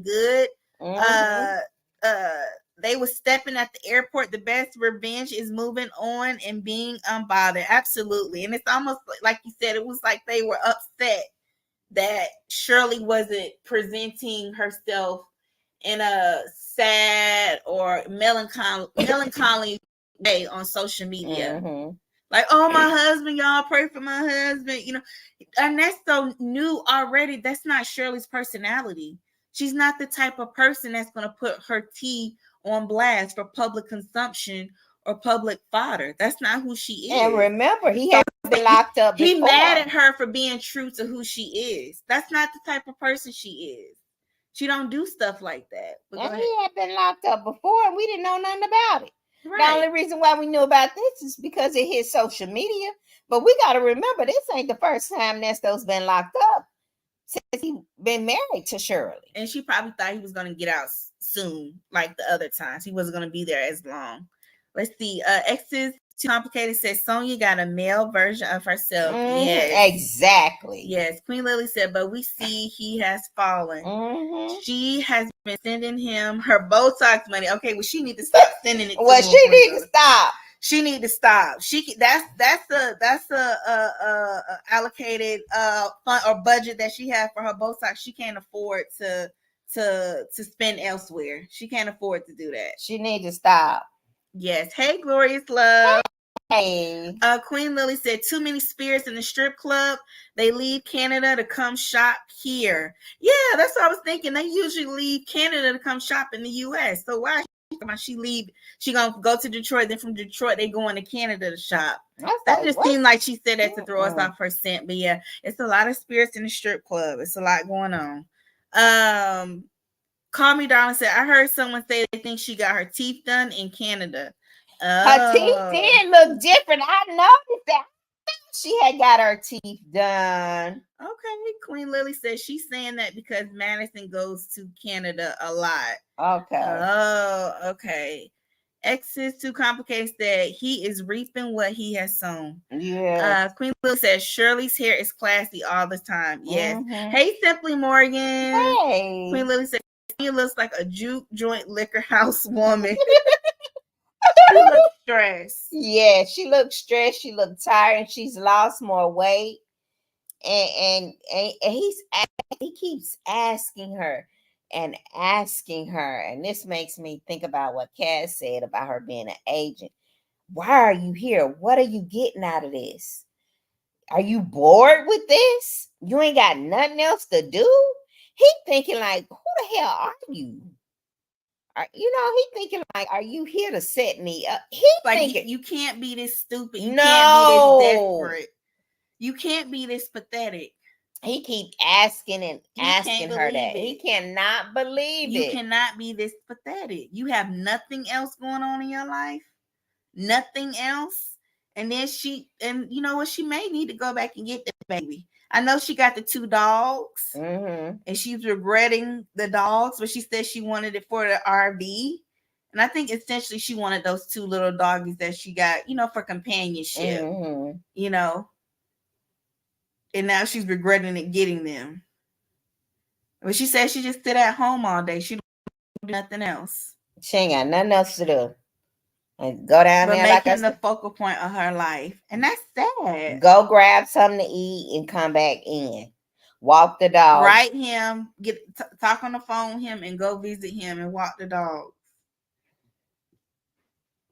good. They were stepping at the airport. The best revenge is moving on and being unbothered. Absolutely. And it's almost like you said, it was like they were upset that Shirley wasn't presenting herself in a sad or melancholy way on social media. Like, oh, my husband, y'all pray for my husband, and that's so new already. That's not Shirley's personality. She's not the type of person that's going to put her tea on blast for public consumption or public fodder. That's not who she is. And remember, he has been locked up before. He mad at her for being true to who she is. That's not the type of person she is. She don't do stuff like that. And he had been locked up before, and we didn't know nothing about it. Right. The only reason why we knew about this is because it hit social media. But we got to remember, this ain't the first time Nesto's been locked up since he been married to Shirley. And she probably thought he was going to get out soon, like the other times. He wasn't going to be there as long. Let's see. X is too complicated. Says Sonia got a male version of herself. Yes, exactly. Yes. Queen Lily said, but we see he has fallen. She has been sending him her Botox money. Okay, well, she need to stop sending it. Well, she need to stop. She need to stop. That's a allocated fund or budget that she has for her Botox. She can't afford to spend elsewhere. She can't afford to do that. She need to stop. Yes. Hey, Glorious Love. Hey. Queen Lily said too many spirits in the strip club. They leave Canada to come shop here. Yeah, that's what I was thinking. They usually leave Canada to come shop in the U.S. So why she leave? She gonna go to Detroit. Then from Detroit, they going to Canada to shop. That just seemed like she said that to throw us off her scent. But yeah, it's a lot of spirits in the strip club. It's a lot going on. Call Me Darling said, I heard someone say they think she got her teeth done in Canada. Her teeth did look different. I noticed that. She had got her teeth done. Okay. Queen Lily says she's saying that because Madison goes to Canada a lot. Okay. Oh, okay. X is too complicated said he is reaping what he has sown. Yeah. Queen Lily says Shirley's hair is classy all the time. Yes. Hey, Simply Morgan. Hey. Queen Lily says he looks like a juke joint liquor house woman. She looks stressed. Yeah, she looks stressed. She looks tired, and she's lost more weight. And he keeps asking her, and this makes me think about what Cass said about her being an agent. Why are you here? What are you getting out of this? Are you bored with this? You ain't got nothing else to do? He thinking like, who the hell are you? He thinking like, are you here to set me up? He like thinking you can't be this stupid. You can't be this desperate. You can't be this pathetic. He keep asking and asking her that. He cannot believe it. You cannot be this pathetic. You have nothing else going on in your life. Nothing else. And then you know what? She may need to go back and get the baby. I know she got the 2 dogs, and she's regretting the dogs, but she said she wanted it for the RV. And I think essentially she wanted those 2 little doggies that she got, for companionship, And now she's regretting it getting them. But she said she just sit at home all day. She don't do nothing else. She ain't got nothing else to do. And go down there making the focal point of her life. And that's sad. Go grab something to eat and come back in. Walk the dog. Write him, talk on the phone with him, and go visit him and walk the dog.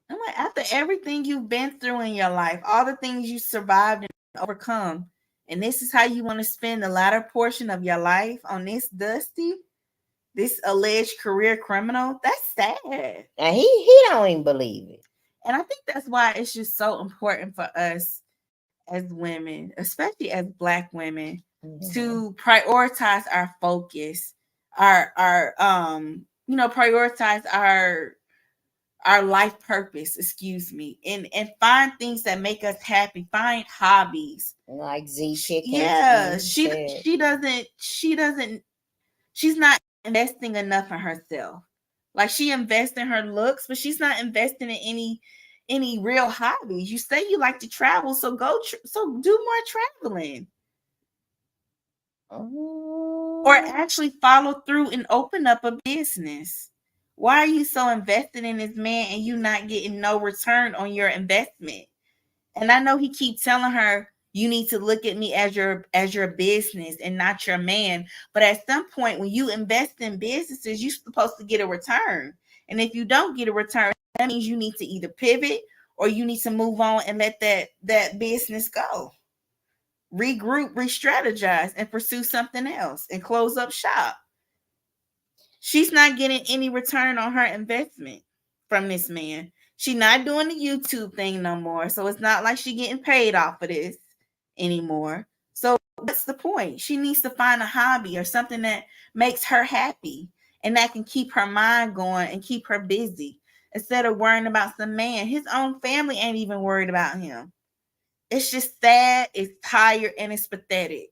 I'm like, after everything you've been through in your life, all the things you survived and overcome, and this is how you want to spend the latter portion of your life on this Dusty, this alleged career criminal, that's sad. And he don't even believe it. And I think that's why it's just so important for us as women, especially as Black women, to prioritize our focus, prioritize our life purpose, excuse me, and find things that make us happy. Find hobbies. Like Z chickens. Yeah, she's not investing enough in herself. Like, she invests in her looks, but she's not investing in any real hobbies. You say you like to travel, so so do more traveling. Or actually follow through and open up a business. Why are you so invested in this man and you not getting no return on your investment? And I know he keeps telling her, you need to look at me as your business and not your man. But at some point, when you invest in businesses, you're supposed to get a return. And if you don't get a return, that means you need to either pivot or you need to move on and let that business go. Regroup, re-strategize, and pursue something else and close up shop. She's not getting any return on her investment from this man. She's not doing the YouTube thing no more. So it's not like she's getting paid off of this anymore. So what's the point? She needs to find a hobby or something that makes her happy and that can keep her mind going and keep her busy instead of worrying about some man. His own family ain't even worried about him. It's just sad, it's tired, and it's pathetic.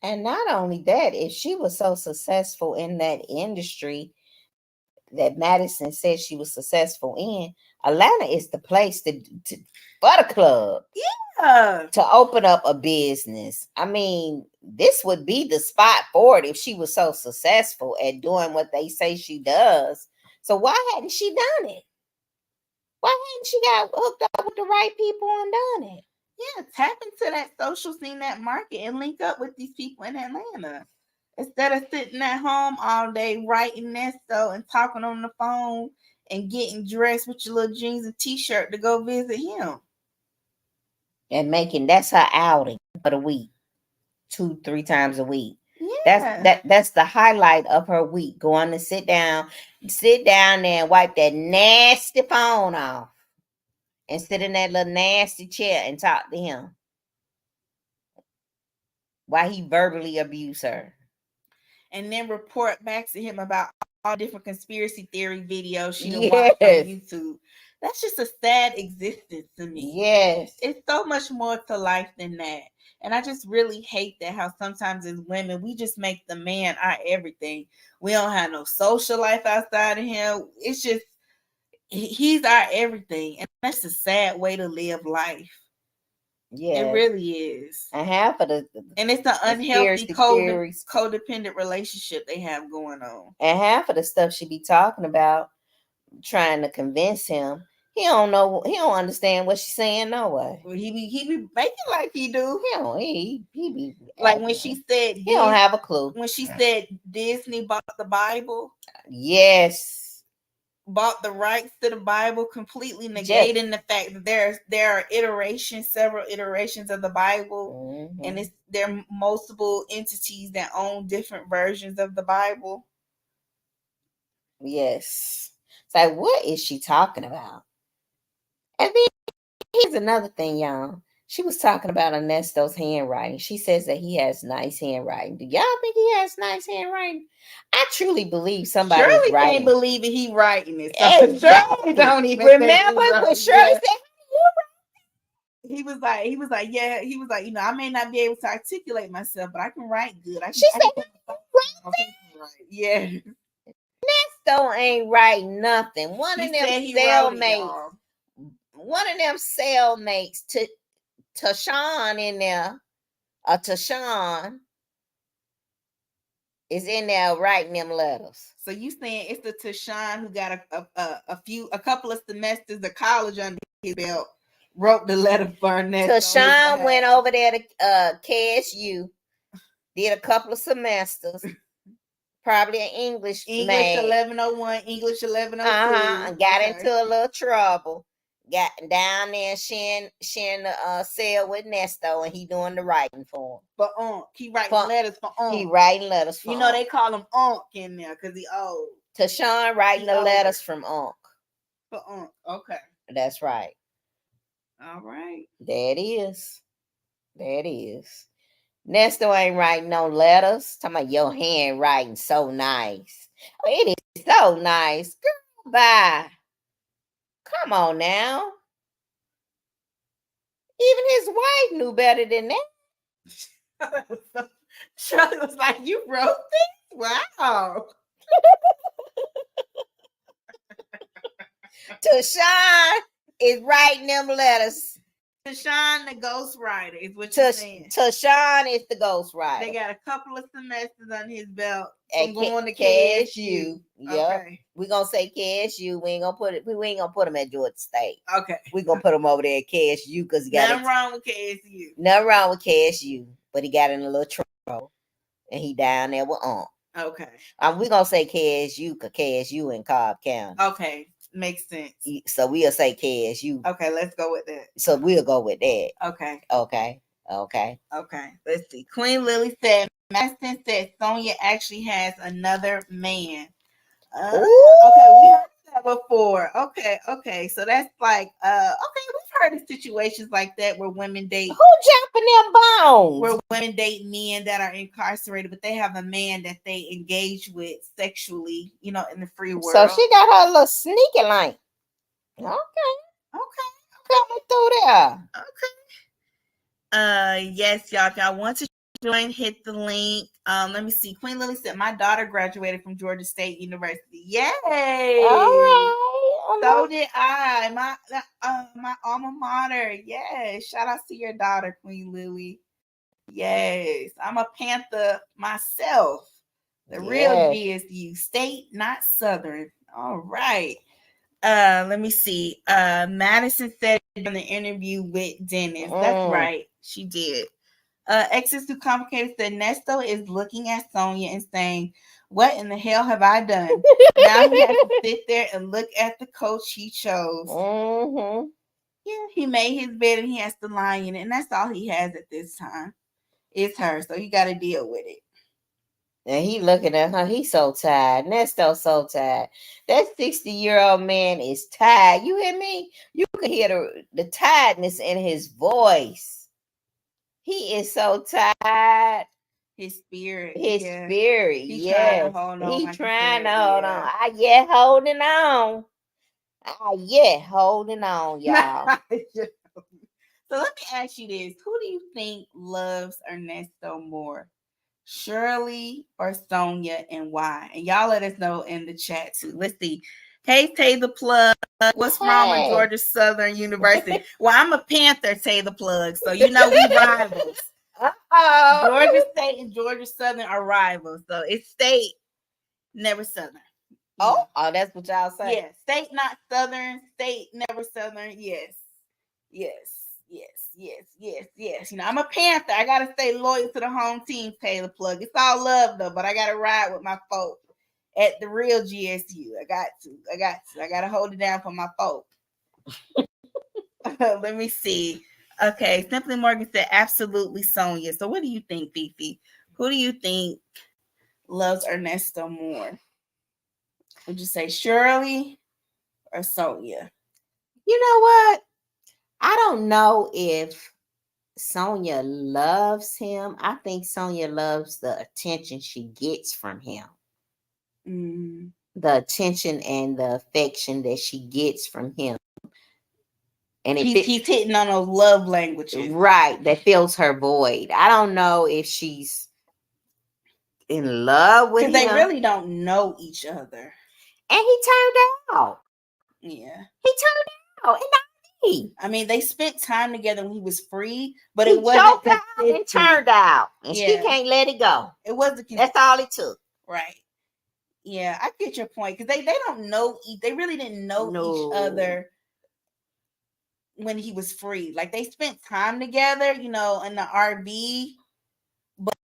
And not only that, if she was so successful in that industry that Madison said she was successful in, Atlanta is the place for the club. Yeah. To open up a business. I mean, this would be the spot for it if she was so successful at doing what they say she does. So why hadn't she done it? Why hadn't she got hooked up with the right people and done it? Yeah, tap into that social scene, that market, and link up with these people in Atlanta. Instead of sitting at home all day writing Nesto and talking on the phone and getting dressed with your little jeans and t-shirt to go visit him. And that's her outing for the week. 2-3 times a week. Yeah. That's the highlight of her week. Going to sit down there and wipe that nasty phone off. And sit in that little nasty chair and talk to him. While he verbally abused her. And then report back to him about all different conspiracy theory videos she watched on YouTube. That's just a sad existence to me. Yes. It's so much more to life than that. And I just really hate that how sometimes as women, we just make the man our everything. We don't have no social life outside of him. It's just, he's our everything. And that's a sad way to live life. Yeah, it really is. And half of and it's an unhealthy codependent relationship they have going on. And half of the stuff she be talking about, trying to convince him, he don't understand what she's saying no way. Well, he be making like he do. He be like when she said he don't have a clue. When she said Disney bought the Bible. Yes. Bought the rights to the Bible, completely negating the fact that there are several iterations of the Bible, and there are multiple entities that own different versions of the Bible. Yes. It's like, what is she talking about? And then here's another thing, y'all. She was talking about Ernesto's handwriting. She says that he has nice handwriting. Do y'all think he has nice handwriting? I truly believe somebody's Shirley writing. Can't believe it. He writing it. So exactly. Don't even remember when Shirley said he was like, yeah, he was like, I may not be able to articulate myself, but I can write good. She said, yeah. Nesto ain't writing nothing. One of them cellmates to Tashawn in there, Tashawn is in there writing them letters. So you saying it's the Tashawn who got a couple of semesters of college under his belt, wrote the letter for Ernesto. Tashawn went over there to KSU, did a couple of semesters, probably an English 1101, English 1102. And got into a little trouble. Got down there sharing the cell with Nesto, and he doing the writing for him. For he writing letters for He writing letters for they call him in there because he old. Tashawn writing the letters from For okay. That's right. All right. There it is. Nesto ain't writing no letters. Talking about your handwriting so nice. Oh, it is so nice. Girl, bye. Come on now. Even his wife knew better than that. Shirley was like, "You wrote this? Wow." Tashawn is writing them letters. Tashawn, the ghostwriter, is what you're saying. Tashawn is the ghostwriter. They got a couple of semesters on his belt from going to KSU. Yep. Okay. We're gonna say KSU. We ain't gonna put him at Georgia State. Okay. We're gonna put him over there at KSU because he got nothing wrong with KSU. Nothing wrong with KSU, but he got in a little trouble and he down there with Okay. We're gonna say KSU because KSU in Cobb County. Okay. Makes sense. So we'll say KSU. Okay, let's go with that. So we'll go with that. Okay. Okay. Let's see. Queen Lily said, Madison said Sonya actually has another man. Okay, we heard that before. Okay. So that's like, we've heard of situations like that where women date. Who jumping them bones? Where women date men that are incarcerated, but they have a man that they engage with sexually, in the free world. So she got her little sneaky link. Okay. Coming through there. Okay. Yes, y'all. If y'all want to join, hit the link. Let me see. Queen Lily said, my daughter graduated from Georgia State University. Yay! All right. So did I. My alma mater. Yes. Shout out to your daughter, Queen Lily. Yes. I'm a Panther myself. The real GSU. State, not Southern. All right. Let me see. Madison said in the interview with Dennis. That's right. She did. Exes Too Complicated said Nesto is looking at Sonya and saying, what in the hell have I done? Now he has to sit there and look at the coach he chose. Mm-hmm. Yeah, he made his bed and he has to lie in it. And that's all he has at this time. It's her. So you got to deal with it. And he looking at her. He's so tired. Nesto's so tired. That 60-year-old man is tired. You hear me? You can hear the tiredness in his voice. He is so tired. His spirit. His spirit. He's trying to hold on. He's trying to hold on. Holding on. Holding on, y'all. So let me ask you this. Who do you think loves Ernesto more? Shirley or Sonya, and why? And y'all let us know in the chat too. Let's see. Hey, Tay the Plug. What's wrong with Georgia Southern University? Well, I'm a Panther, Tay the Plug. So we rivals. Georgia State and Georgia Southern are rivals. So it's State, never Southern. Oh, that's what y'all say. Yeah, State not Southern, State never Southern. Yes. I'm a Panther. I gotta stay loyal to the home team, Taylor Plug. It's all love though, but I gotta ride with my folk at the real GSU. I gotta hold it down for my folk. Let me see. Okay, Simply Morgan said absolutely Sonya. So what do you think, Fifi? Who do you think loves Ernesto more? Would you say Shirley or Sonya? You know what? I don't know if Sonya loves him. I think Sonya loves the attention she gets from him. The attention and the affection that she gets from him. And he's hitting on those love languages. Right. That fills her void. I don't know if she's in love with him. Because they really don't know each other. And he turned out. Yeah. He turned out. I mean, they spent time together when he was free, but he it wasn't out and turned out. And she can't let it go. It wasn't. That's all it took. Right. Yeah, I get your point. Because they don't know. They really didn't know each other when he was free. Like, they spent time together, in the RV. But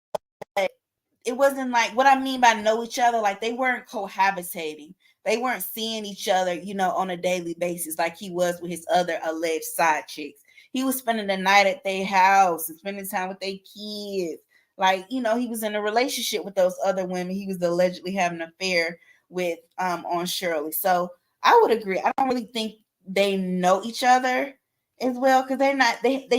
it wasn't like, what I mean by know each other, like, they weren't cohabitating. They weren't seeing each other, on a daily basis like he was with his other alleged side chicks. He was spending the night at their house and spending time with their kids. Like, he was in a relationship with those other women he was allegedly having an affair with on Shirley. So I would agree. I don't really think they know each other as well because they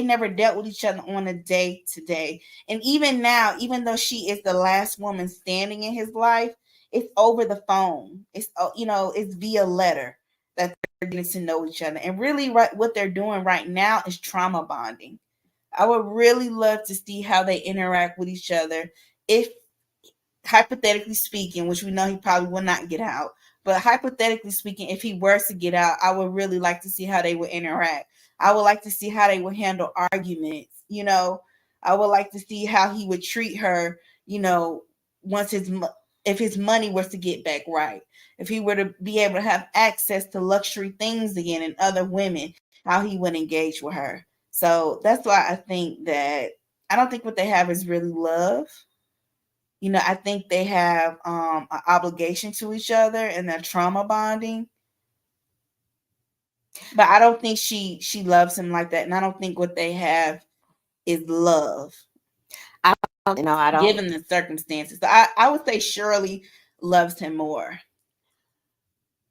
never dealt with each other on a day-to-day. And even now, even though she is the last woman standing in his life, it's over the phone. It's it's via letter. that they're getting to know each other. And really, what they're doing right now is trauma bonding. I would really love to see how they interact with each other. If, hypothetically speaking, which we know he probably will not get out, but hypothetically speaking, if he were to get out, I would really like to see how they would interact. I would like to see how they would handle arguments. I would like to see how he would treat her. Once if his money was to get back right, if he were to be able to have access to luxury things again and other women, how he would engage with her. So that's why I think that I don't think what they have is really love. I think they have an obligation to each other and they're trauma bonding. But I don't think she loves him like that, and I don't think what they have is love. I don't. Given the circumstances, so I would say Shirley loves him more.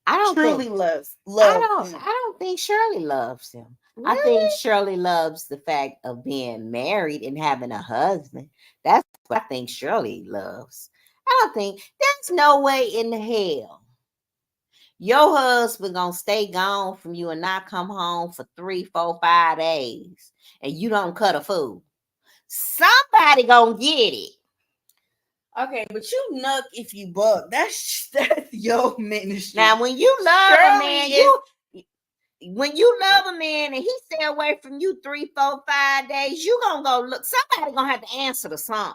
I don't truly think, loves him. I don't think Shirley loves him. Really? I think Shirley loves the fact of being married and having a husband. That's what I think Shirley loves. I don't think there's no way in the hell your husband gonna stay gone from you and not come home for 3, 4, 5 days, and you don't cut a food. Somebody gonna get it. Okay, but you nuck if you buck. That's your ministry. Now, when you love a man, when you love a man and he stay away from you 3, 4, 5 days, you gonna go look. Somebody gonna have to answer to something.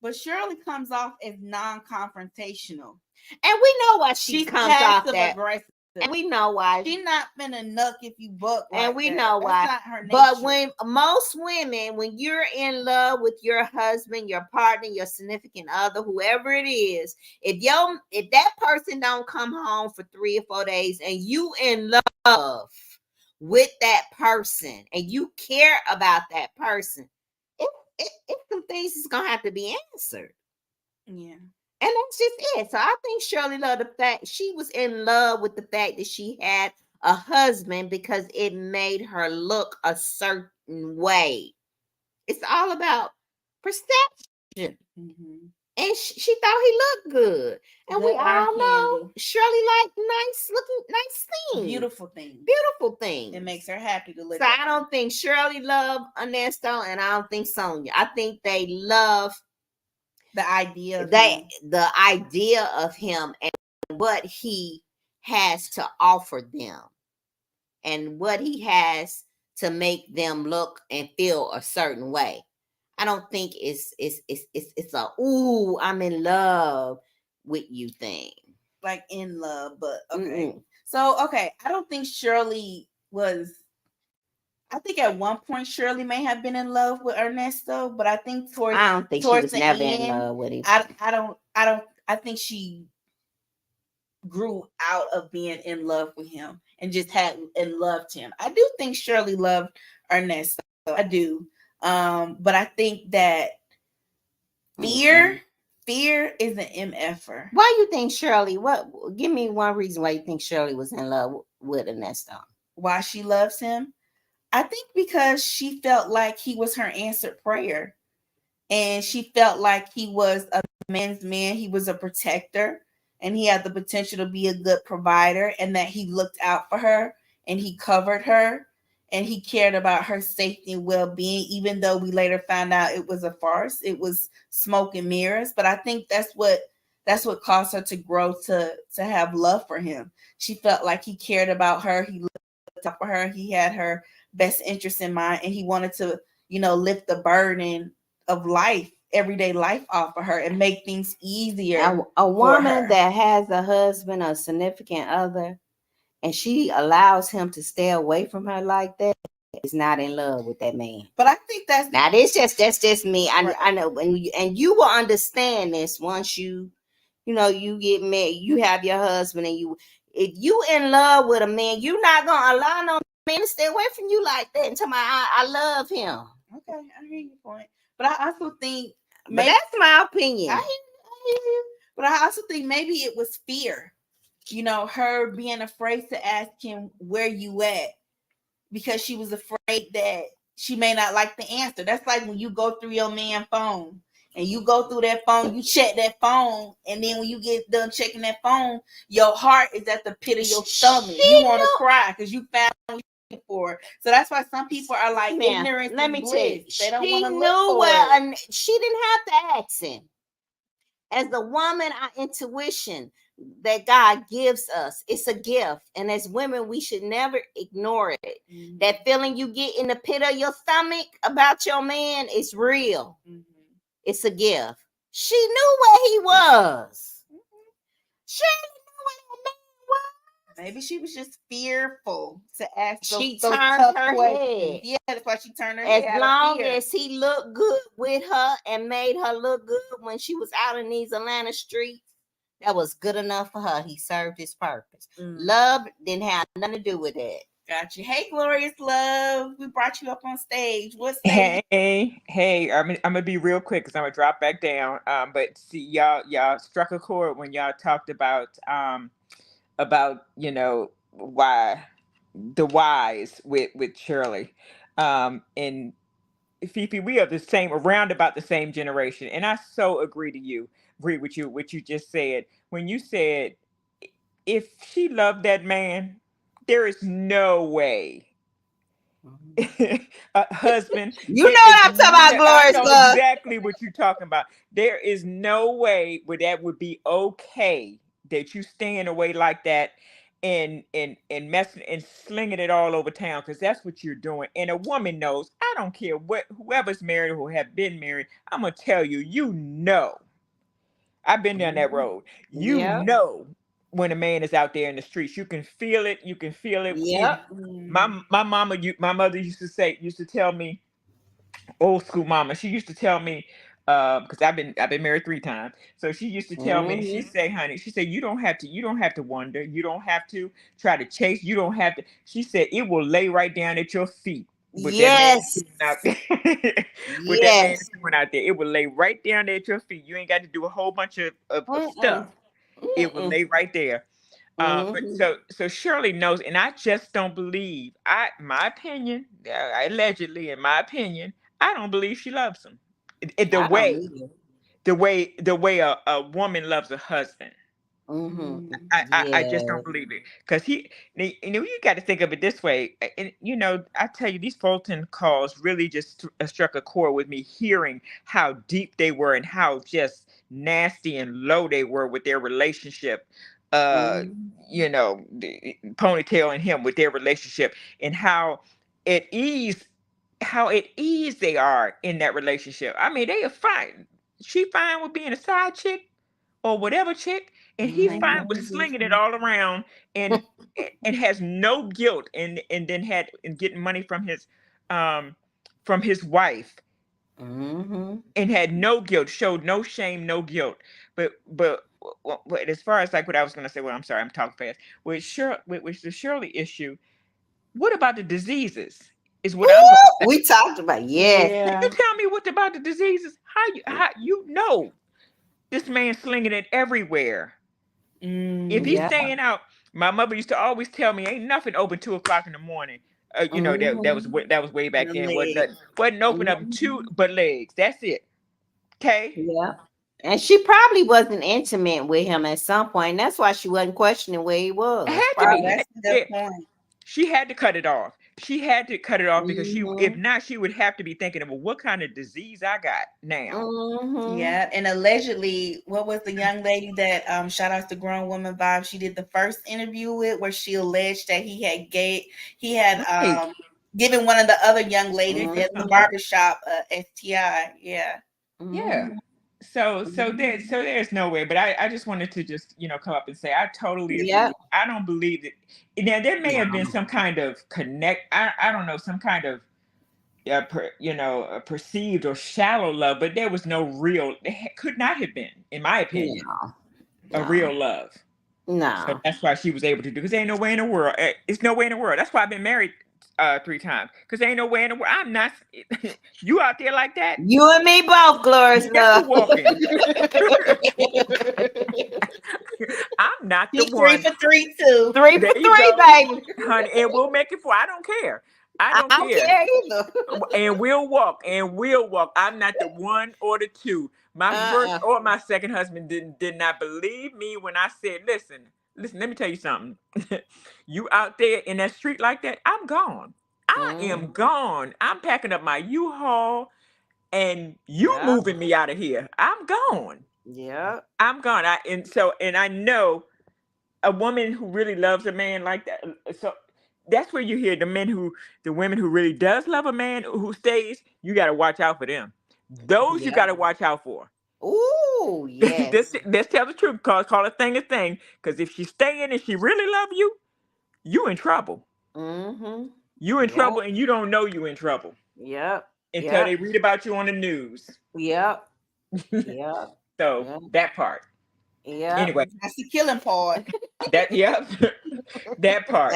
But Shirley comes off as non-confrontational, and we know why she comes off that. Aggressive. And we know why. She's not finna nuck if you buck. And we know That's why. not her nature. But when most women, when you're in love with your husband, your partner, your significant other, whoever it is, if that person don't come home for 3 or 4 days and you in love with that person and you care about that person, it's some things is gonna have to be answered. Yeah. And that's just it. So I think Shirley loved the fact she was in love with the fact that she had a husband because it made her look a certain way. It's all about perception. Mm-hmm. And she thought he looked good. And we all know Shirley liked nice things. Beautiful things. Beautiful things. It makes her happy to look at. So I don't think Shirley loved Ernesto, and I don't think Sonia. I think they love the idea of him and what he has to offer them and what he has to make them look and feel a certain way. I don't think it's a ooh, I'm in love with you thing. Like in love, but okay. Mm-mm. So I don't think Shirley was. I think at one point Shirley may have been in love with Ernesto, but I think I don't think she was never in love with him. I think she grew out of being in love with him and just loved him. I do think Shirley loved Ernesto. I do. But I think that fear is an MFer. Why you think Shirley? Give me one reason why you think Shirley was in love with Ernesto. Why she loves him? I think because she felt like he was her answered prayer. And she felt like he was a man's man. He was a protector. And he had the potential to be a good provider. And that he looked out for her. And he covered her. And he cared about her safety and well-being. Even though we later found out it was a farce. It was smoke and mirrors. But I think that's what caused her to grow to have love for him. She felt like he cared about her. He looked out for her. He had her best interest in mind, and he wanted to, lift the burden of life, everyday life off of her and make things easier. A woman that has a husband, a significant other, and she allows him to stay away from her like that is not in love with that man. But I think that's just me. I know, and you will understand this once you get married. You have your husband, and if you in love with a man, you're not gonna allow no man to stay away from you like that until I love him. Okay, I hear your point. But I also think that's my opinion. I hear you. But I also think maybe it was fear. Her being afraid to ask him where you at because she was afraid that she may not like the answer. That's like when you go through your man's phone and you go through that phone, you check that phone, and then when you get done checking that phone, your heart is at the pit of your stomach. You want to cry because you found what you're looking for. So that's why some people are like ignorance. Let me tell you, they don't she want to knew look for well, it. she didn't have to ask him. As the woman, our intuition that God gives us, it's a gift. And as women, we should never ignore it. Mm-hmm. That feeling you get in the pit of your stomach about your man is real. Mm-hmm. It's a gift. She knew where he was. She knew where that man was. Maybe she was just fearful to ask She those turned tough her questions. head. Yeah, that's why she turned her head. As long as he looked good with her and made her look good when she was out in these Atlanta streets, that was good enough for her. He served his purpose. Love didn't have nothing to do with it. Got you. Hey, Glorious Love. We brought you up on stage. What stage? Hey, I'm gonna be real quick because I'm gonna drop back down. But see, y'all struck a chord when y'all talked about why the whys with Shirley, and Fifi. We are the same, around about the same generation, and I so agree with you what you just said when you said if she loved that man, there is no way a husband. You There know is what I'm talking about, I Glorious know Love. exactly what you're talking about. There is no way where that would be okay that you staying away like that and messing and slinging it all over town because that's what you're doing. And a woman knows. I don't care what whoever's married or who have been married. I'm gonna tell you. You know. I've been down that road. You Yep. know when a man is out there in the streets. You can feel it. You can feel it. Yep. My mother used to tell me, old school mama. She used to tell me, because I've been married 3 times. So she used to tell me, she say, honey, she said, you don't have to wonder. You don't have to try to chase. You don't have to. She said, it will lay right down at your feet. With that man Yes. doing out there, with that man Yes. doing out there, it will lay right down there at your feet. You ain't got to do a whole bunch of stuff. It will lay right there. But so Shirley knows, and I just don't believe. My opinion, allegedly, in my opinion, I don't believe she loves him. The I don't way, either. the way a woman loves a husband. I just Yeah. don't believe it because you got to think of it this way, and I tell you these Fulton calls really just struck a chord with me, hearing how deep they were and how just nasty and low they were with their relationship. Uh, Ponytail and him with their relationship and at ease, how at ease they are in that relationship. I mean, they are fine. She fine with being a side chick or whatever chick, and he fine with slinging it all around and has no guilt and then had and getting money um from his wife and had no guilt, showed no shame, no guilt. But as far as like what I was gonna say, well, I'm sorry, I'm talking fast. With the Shirley issue, what about the diseases? Is what I'm gonna say. We talked about Can you tell me what about the diseases? How you know this man slinging it everywhere? If he's staying out, my mother used to always tell me, "Ain't nothing open 2 o'clock in the morning." That was way back then. Wasn't open up two but legs. That's it. Okay. Yeah. And she probably wasn't intimate with him at some point. That's why she wasn't questioning where he was. It had to be. That's a good point. She had to cut it off. She had to cut it off because if not, she would have to be thinking of, well, what kind of disease I got now. Yeah, and allegedly, what was the young lady that shout out to Grown Woman Vibe? She did the first interview with where she alleged that he had given one of the other young ladies at the barbershop STI. Yeah. Yeah. So there's no way, but I just wanted to just come up and say I totally agree. I don't believe that. Now there may have been some kind of I don't know, some kind of a perceived or shallow love, but there was no real. Could not have been, in my opinion, a real love. No. So that's why she was able to do. Because there ain't no way in the world. It's no way in the world. That's why I've been married 3 times. Because there ain't no way in the world. I'm not. You out there like that? You and me both, Glorious Love. Walking. I'm not the one. 3 for 3 too. 3 for 3, baby. Honey, and we'll make it 4. I don't care. I I don't don't care. care either. And we'll walk. And we'll walk. I'm not the one or the two. My first Uh-uh. or my second husband did not believe me when I said, listen, let me tell you something. You out there in that street like that, I'm gone. I Mm, am gone. I'm packing up my U-Haul and you yeah. moving me out of here. I'm gone. Yeah. I'm gone. And I know a woman who really loves a man like that. So that's where you hear the women who really does love a man who stays. You got to watch out for them. Those you Yeah. got to watch out for. Ooh, yes. Let's tell the truth. Call a thing a thing. Because if she's staying and she really love you, you in trouble. Mm-hmm. You in Yep. trouble, and you don't know you in trouble Yep. until Yep. they read about you on the news. Yep. Yep. So Yep. that part. Yep. Anyway, That's the killing part. that yep, that part.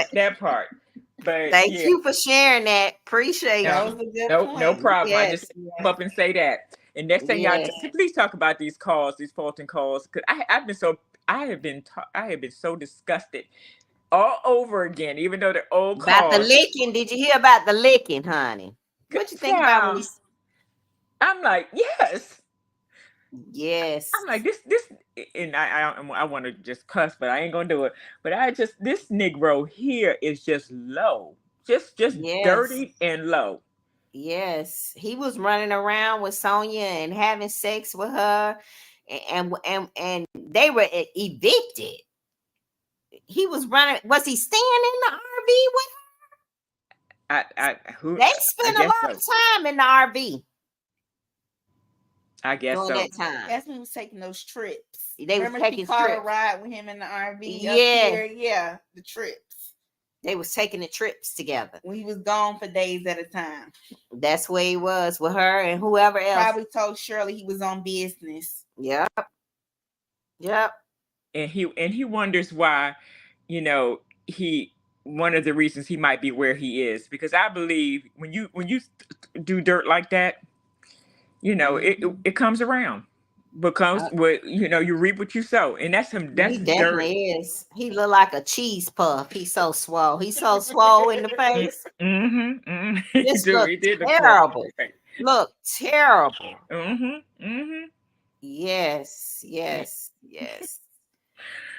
But Thank yeah, you for sharing that. Appreciate no, Those you. are good no points. problem. I just Yes. come up and say that. And next thing y'all, Yes. please talk about these calls, these Fulton calls, because I have been so disgusted all over again, even though they're old About the calls. licking. Did you hear about the licking, honey? What you think about when Child, he I'm like, yes. Yes. I'm like this, and I want to just cuss, but I ain't gonna do it. But this Negro here is just low, just Yes. dirty and low. Yes. He was running around with Sonia and having sex with her and they were evicted. He was running. Was he staying in the RV with Who They I spent a guess lot so. of time in the RV I guess during so. that time. That's when he was taking those trips. They was Remember she taking caught a trips. ride with him in the RV up Yeah, here? Yeah, the trips. they was taking the trips together. When he was gone for days at a time. That's where he was with her and whoever else. Probably told Shirley he was on business. Yep. Yep. And he wonders why, he one of the reasons he might be where he is, because I believe when you do dirt like that, Mhm. it comes around, because Uh, what you reap what you sow, and that's he dirt. definitely is. He look like a cheese puff. He's so swole. He's so swole in the face. He This do. look He did look swollen. terrible. Look terrible. Mm-hmm. Yes. Yes. Yes.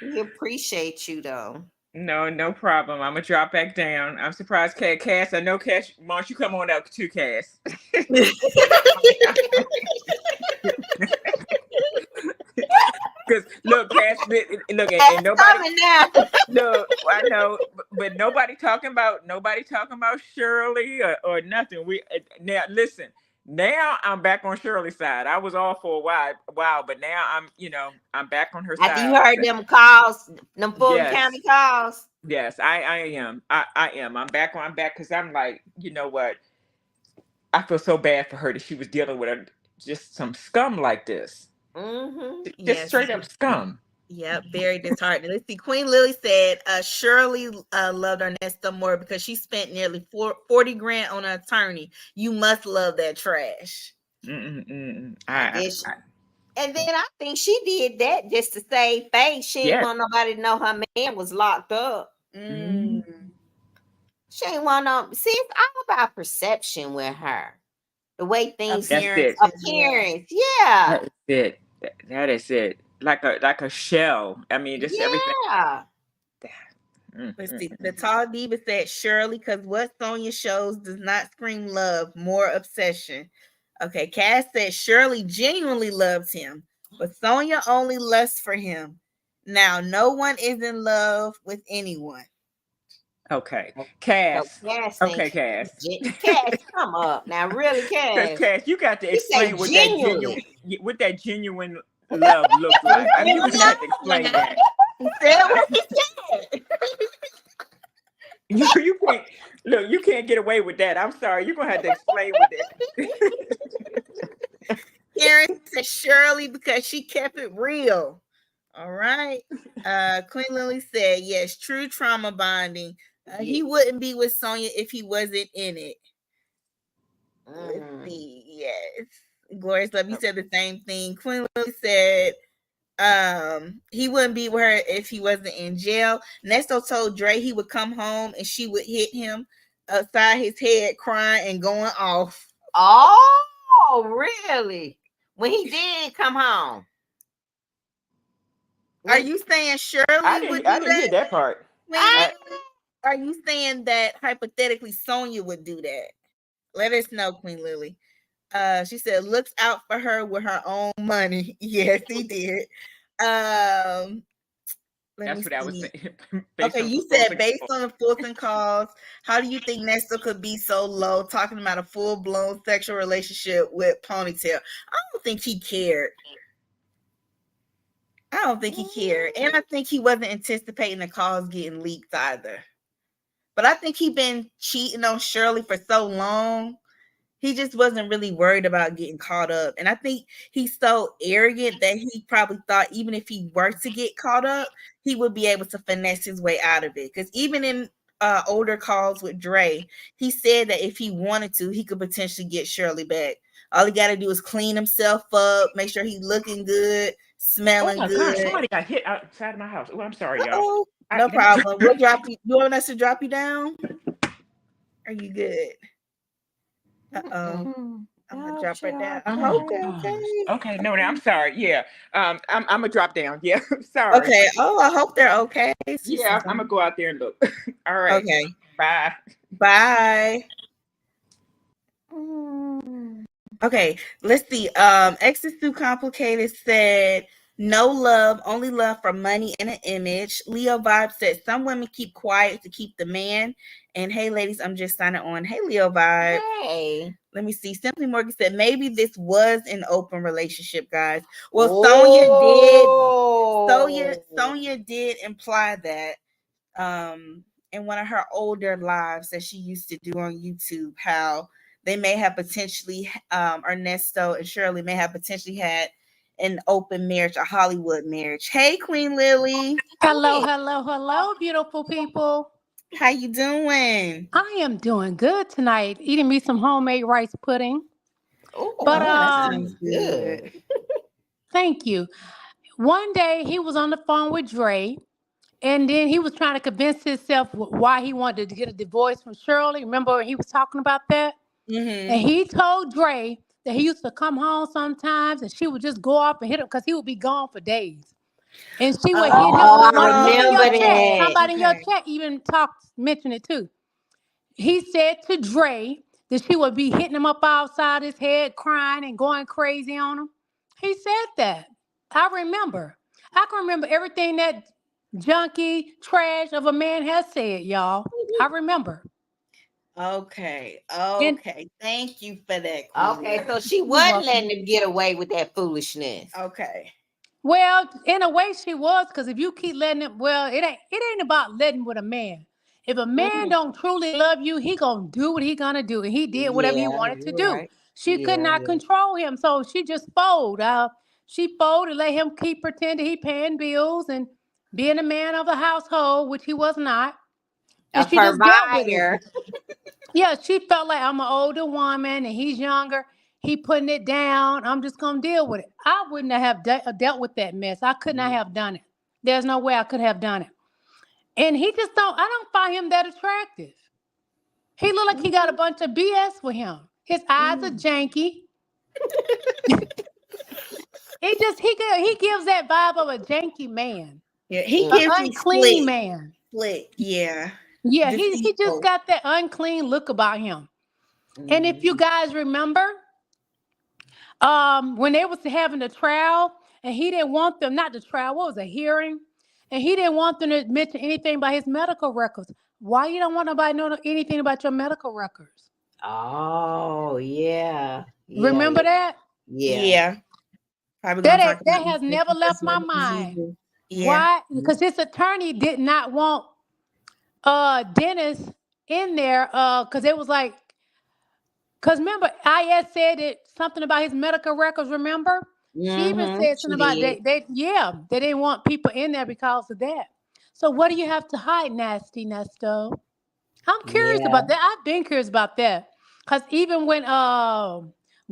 We appreciate you though. No, no problem. I'm gonna drop back down. I'm surprised, Cass. I know Cass. Why don't you come on up too, Cass? Because look, Cass, look, and That's nobody, coming now. look. I know, but nobody talking about Shirley or nothing. We now listen. Now I'm back on Shirley's side. I was off for a while, but now I'm back on her After you side. heard them calls, them Fulton Yes, County calls. yes, I am. I am. I'm back because I'm like, you know what? I feel so bad for her that she was dealing with just some scum like this. Mm-hmm. Just Yes. straight up scum. Yep, very disheartening. Let's see. Queen Lily said Shirley loved Ernesto more because she spent nearly 40 grand on an attorney. You must love that trash. I guess. And then I think she did that just to save face. She didn't Yes. want nobody to know her man was locked up. Mm. She ain't want no. See, it's all about perception with her. The way things, That's it. Appearances, yeah. appearance. Yeah. That is it. That is it. Like a shell. I mean, just everything. Yeah. Let's see. The tall diva said Shirley, because what Sonia shows does not scream love, more obsession. Okay, Cass said Shirley genuinely loves him, but Sonia only lusts for him. Now, no one is in love with anyone. Okay. So Cass. Cass Okay, think Cass. Cass, come up now, really, Because Cass. Cass, you got to He say explain genuinely. what that genuine love looks like. I mean, you're gonna have to explain that. He said what he said. You can't look. You can't get away with that. I'm sorry. You're gonna have to explain what that. Karen said Shirley because she kept it real. All right. Queen Lily said, yes, true trauma bonding. He wouldn't be with Sonia if he wasn't in it. Let's see. Yes. Glorious Love, you said the same thing. Queen Lily said he wouldn't be with her if he wasn't in jail. Nesto told Dre he would come home and she would hit him. upside his head, crying and going off. Oh, really? When he did come home. Are When you saying Shirley would I do didn't hear that? that part. Queen I, Lily? Are you saying that hypothetically Sonia would do that? Let us know, Queen Lily. She said, looks out for her with her own money. Yes, he did. Let me That's what I was see. saying. Based Okay, on you pros said and based cons. on the Fulton calls, how do you think Nestor could be so low talking about a full blown sexual relationship with Ponytail? I don't think he cared. I don't think he cared. And I think he wasn't anticipating the calls getting leaked either. But I think he been cheating on Shirley for so long. He just wasn't really worried about getting caught up. And I think he's so arrogant that he probably thought even if he were to get caught up, he would be able to finesse his way out of it. Because even in older calls with Dre, he said that if he wanted to, he could potentially get Shirley back. All he got to do is clean himself up, make sure he's looking good, Oh smelling my gosh, good. somebody got hit outside of my house. Oh, I'm sorry, y'all. Uh-oh. I, No let me drop. problem. We'll drop you. You want us to drop you down? Are you good? Uh-oh. I'm gonna drop her down. I Oh hope they're gosh. okay. Okay, no, I'm sorry. Yeah. I'm gonna drop down. Yeah. Sorry. Okay. Oh, I hope they're okay. She Yeah, I'm sound- gonna go out there and look. All right. Okay. Bye. Bye. Okay, let's see. X is too complicated said no love, only love for money and an image. Leo Vibe said some women keep quiet to keep the man. And hey, ladies, I'm just signing on. Hey, Leo Vibe. hey. Let me see. Simply Morgan said maybe this was an open relationship, guys. Well, Oh. Sonia did imply that in one of her older lives that she used to do on YouTube, how they may have potentially Ernesto and Shirley may have potentially had an open marriage, a Hollywood marriage. Hey, Queen Lily. Hello, hello, hello, beautiful people. How you doing? I am doing good tonight, eating me some homemade rice pudding. But Oh, Oh, that that sounds sounds good. good. thank you. One day he was on the phone with Dre, and then he was trying to convince himself why he wanted to get a divorce from Shirley. Remember he was talking about that? And Mm-hmm. he told Dre that he used to come home sometimes and she would just go off and hit him because he would be gone for days. And she would hit him. Oh, I Somebody in your remember chat, that. somebody in your Okay. chat even mentioned it too. He said to Dre that she would be hitting him up outside his head, crying and going crazy on him. He said that. I remember. I can remember everything that junkie trash of a man has said, y'all. I remember. Okay. And Okay. Thank you for that, Queen Okay, Lily. so she you're wasn't welcome. letting him get away with that foolishness. Okay. Well, in a way she was, because if you keep letting it, well, it ain't about letting with a man. If a man Mhm. don't truly love you, he gonna do what he gonna do. And he did whatever he Yeah, wanted to you're do. right. She could Yeah, not yeah. control him. So she just folded. She folded and let him keep pretending he paying bills and being a man of the household, which he was not. A And she just dealt with it. provider. Yeah, she felt like I'm an older woman and he's younger. He putting it down. I'm just gonna deal with it. I wouldn't have dealt with that mess. I could not have done it. There's no way I could have done it. And he just don't. I don't find him that attractive. He look like he got a Mhm, bunch of BS with him. His eyes are mhm. janky. He gives that vibe of a janky man, Yeah, he an Mm, gives me unclean split. man. Split. Yeah. Yeah, he just Deceitful. got that unclean look about him. And if you mhm. guys remember, when they was having the trial and he didn't want them, not the trial, what was a hearing, and he didn't want them to mention anything about his medical records. Why you don't want nobody to know anything about your medical records? Oh, yeah. Yeah, Remember yeah. that? Yeah. Yeah. Probably gonna talk That about has these never left my personal mind. diseases. Yeah. Why? Because his attorney did not want Dennis in there because it was like, because remember, IS said it something about his medical records. Remember, she even Mm-hmm. said something She about did. they didn't want people in there because of that. So what do you have to hide, nasty Nesto? I'm curious Yeah. about that. I've been curious about that because even when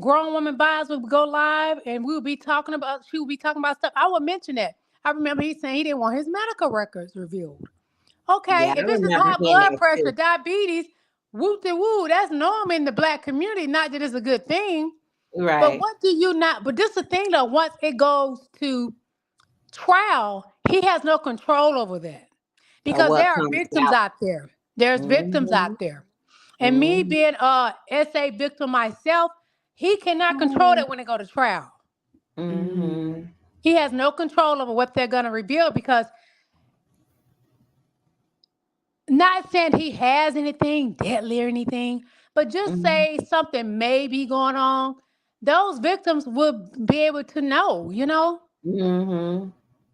grown woman buys would go live and we would be talking about, she would be talking about stuff. I would mention that. I remember he saying he didn't want his medical records revealed. Okay, Yeah, I if this is remember high hearing blood that pressure, too. diabetes, woo de woo. That's normal in the black community. Not that it's a good thing, but Right. what do you not? But this is the thing though. Once it goes to trial, he has no control over that Or because what there are comes victims out. out there. There's victims Mm-hmm. out there, and me Mm-hmm. being a SA victim myself, he cannot control that when they go to trial. Mm-hmm. He has no control over what they're going to reveal because not saying he has anything deadly or anything, but just say something may be going on. Those victims would be able to know, you know. Mm-hmm.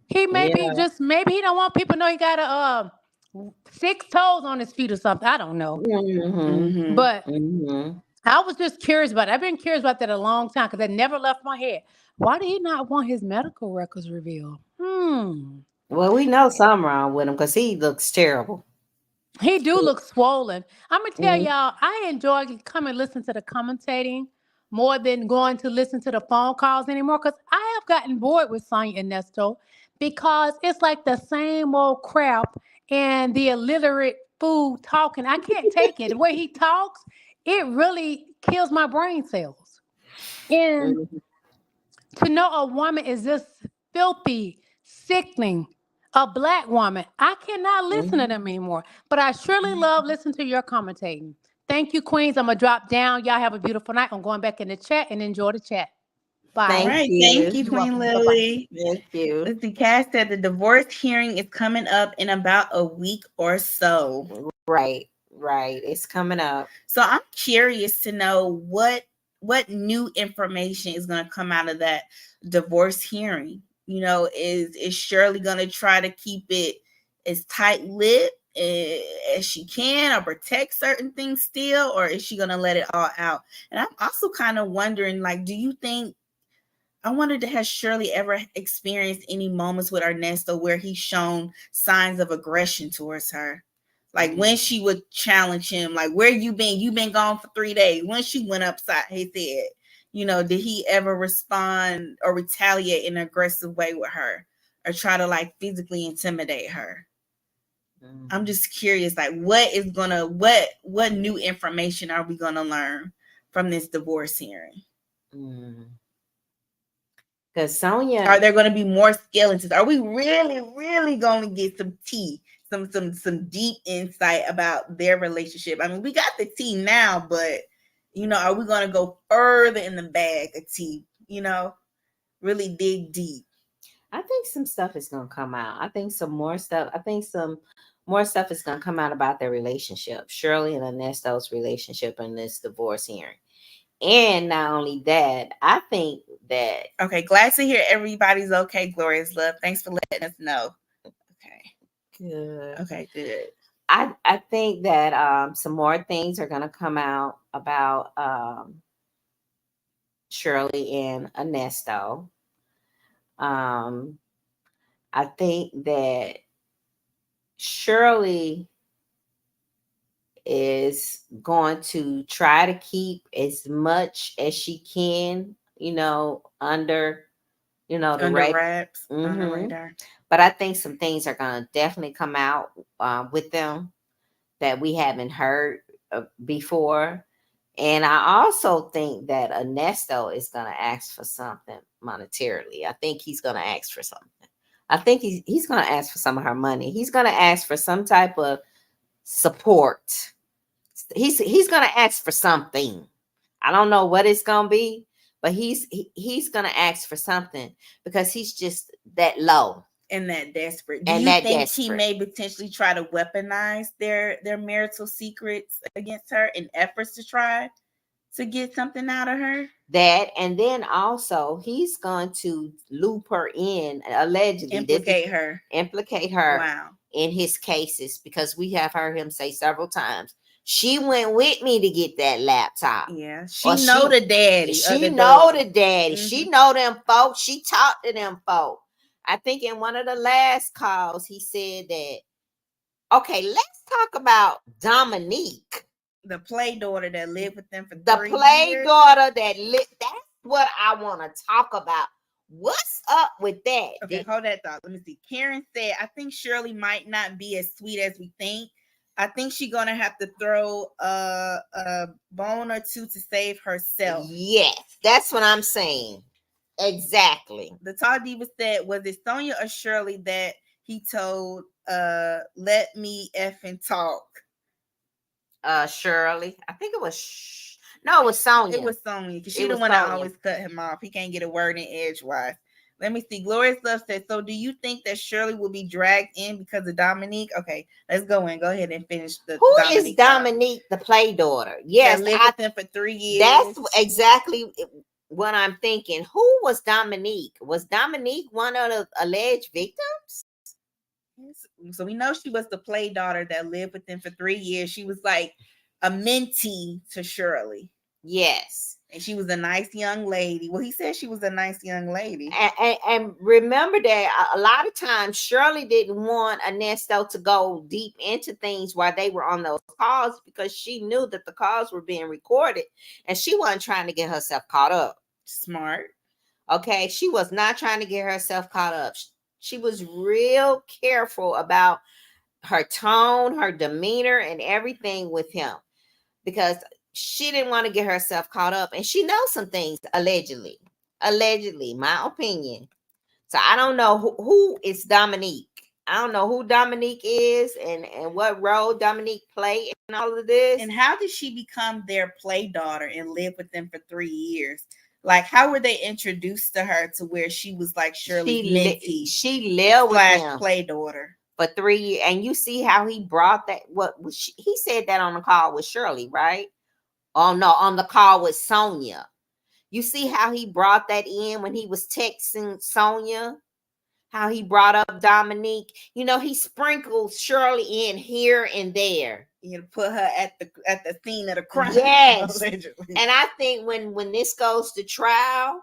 He may be Yeah. just maybe he don't want people to know he got a 6 toes on his feet or something. I don't know. Mm-hmm. Mm-hmm. But Mm-hmm. I was just curious about it. I've been curious about that a long time because it never left my head. Why did he not want his medical records revealed? Well, we know something wrong with him because he looks terrible. He do look swollen. I'm gonna tell Mm-hmm. y'all, I enjoy coming listen to the commentating more than going to listen to the phone calls anymore. Cause I have gotten bored with Sonya and Nesto because it's like the same old crap and the illiterate fool talking. I can't take it. The way he talks, it really kills my brain cells. And to know a woman is just filthy, sickening, a black woman, I cannot listen to Mm-hmm. them anymore. But I surely love listening to your commentating. Thank you, Queens. I'm going to drop down. Y'all have a beautiful night. I'm going back in the chat and enjoy the chat. All Bye. Thank right. Thank you. you, You're Queen welcome. Bye-bye. Lily. Thank you. Let's see. Cass said the divorce hearing is coming up in about a week or so. Right. Right. It's coming up. So I'm curious to know what new information is going to come out of that divorce hearing. You know, is Shirley going to try to keep it as tight-lipped as she can or protect certain things still, or is she going to let it all out? And I'm also kind of wondering, like, do you think I wondered, has Shirley ever experienced any moments with Ernesto where he's shown signs of aggression towards her? Like when she would challenge him, like, where you been? You been gone for 3 days. When she went upside his head, you know, did he ever respond or retaliate in an aggressive way with her or try to like physically intimidate her? I'm just curious, like what new information are we gonna learn from this divorce hearing? Because Sonya, Are there going to be more skeletons? Are we really going to get some tea, some deep insight about their relationship? I mean, we got the tea now, but you know, are we going to go further in the bag of tea? You know, really dig deep. I think some stuff is gonna come out. I think some more stuff. I think some more stuff is gonna come out about their relationship, Shirley and Ernesto's relationship in this divorce hearing. And not only that, I think that Okay, glad to hear everybody's okay. Glorious love. Thanks for letting us know. Okay. good. Okay, good. I think that some more things are gonna come out about Shirley and Ernesto. I think that Shirley is going to try to keep as much as she can, under, the Under wraps, on the Mm-hmm. radar. But I think some things are going to definitely come out with them that we haven't heard before. And I also think that Ernesto is going to ask for something monetarily. I think he's going to ask for something. I think he's going to ask for some of her money. He's going to ask for some type of support. He's going to ask for something. I don't know what it's going to be, but he's going to ask for something because he's just that low and that desperate. Do and you that think desperate. he may potentially try to weaponize their marital secrets against her in efforts to try to get something out of her? That, and then also he's going to loop her in, allegedly implicate her wow. in his cases, because we have heard him say several times, she went with me to get that laptop. Yeah, she know the daddy. She know the daddy. Mm-hmm. She know them folks. She talked to them folks. I think in one of the last calls he said that, okay, let's talk about Dominique, the play daughter that lived with them for 3 years. The play daughter that lived. That's what I want to talk about. What's up with that? Okay, hold that thought. Let me see. Karen said, I think Shirley might not be as sweet as we think. I think she's gonna have to throw a bone or two to save herself. Yes, that's what I'm saying. Exactly. The Tall Diva said, was it Sonia or Shirley that he told let me effing talk? Shirley. I think it was no, it was Sonia. It was Sonia, because she It the was one that Sonia. always cut him off. He can't get a word in edgewise. Let me see. Glorious Love said, so do you think that Shirley will be dragged in because of Dominique? Okay, let's go in. Go ahead and finish the Who Dominique is Dominique, the play daughter? Yes, that lived with them for 3 years. That's exactly what I'm thinking. Who was Dominique? Was Dominique one of the alleged victims? So we know she was the play daughter that lived with them for 3 years. She was like a mentee to Shirley. Yes. And she was a nice young lady. Well, he said she was a nice young lady. And remember that a lot of times Shirley didn't want Ernesto to go deep into things while they were on those calls, because she knew that the calls were being recorded and she wasn't trying to get herself caught up. Smart. Okay. She was not trying to get herself caught up. She was real careful about her tone, her demeanor, and everything with him, because she didn't want to get herself caught up, and she knows some things allegedly, my opinion. So I don't know who is Dominique. I don't know who Dominique is and what role Dominique played in all of this. And how did she become their play daughter and live with them for 3 years? Like, how were they introduced to her to where she was like Shirley's mentee? She lived with them play daughter for 3 years, and you see how he brought that. What was he said that on the call with Shirley, right? Oh no, on the call with Sonia. You see how he brought that in when he was texting Sonia, how he brought up Dominique. You know, he sprinkled Shirley in here and there. You put her at the scene of the crime. Yes. Allegedly. And I think when this goes to trial,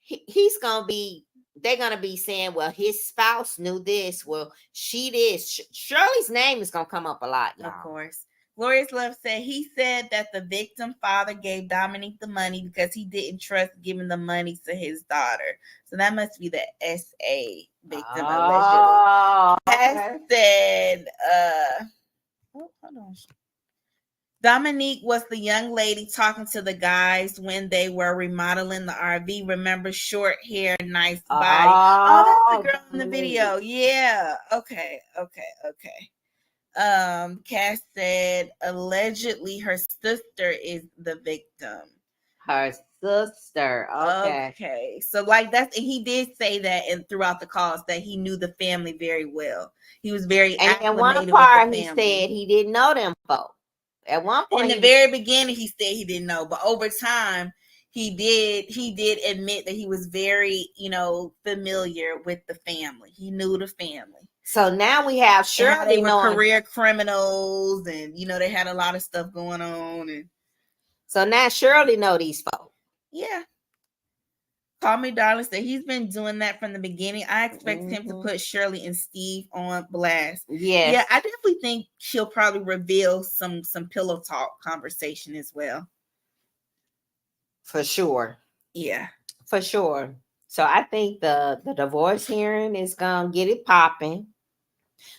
he's gonna be. They're gonna be saying, well, his spouse knew this. Well, she did. Shirley's name is gonna come up a lot, y'all. Of course. Glorious Love said he said that the victim father gave Dominique the money because he didn't trust giving the money to his daughter. So that must be the SA victim allegedly. Okay. Said, hold on. Dominique was the young lady talking to the guys when they were remodeling the RV. Remember, short hair, nice body. Oh, that's the girl in the video. Yeah. Okay. Cass said allegedly her sister is the victim. Her sister. Okay. So like that's, and he did say that, and throughout the calls that he knew the family very well. He was very and one part he said he didn't know them folks. At one point, in the very beginning, he said he didn't know, but over time, he did admit that he was very, familiar with the family. He knew the family. So now we have Shirley. They were career criminals, and they had a lot of stuff going on. And so now Shirley know these folks. Yeah. Call Me Darling said he's been doing that from the beginning. I expect him to put Shirley and Steve on blast. Yes. Yeah, I definitely think she'll probably reveal some pillow talk conversation as well. For sure. Yeah. For sure. So I think the divorce hearing is gonna get it popping.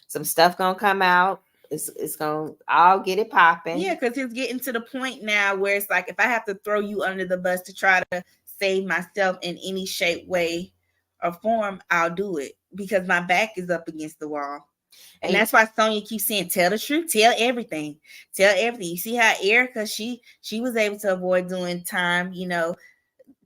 Some stuff gonna come out. It's gonna all get it popping. Yeah, because it's getting to the point now where it's like, if I have to throw you under the bus to try to save myself in any shape, way, or form, I'll do it because my back is up against the wall. And that's why Sonia keeps saying, tell the truth, tell everything. You see how Erica, she was able to avoid doing time,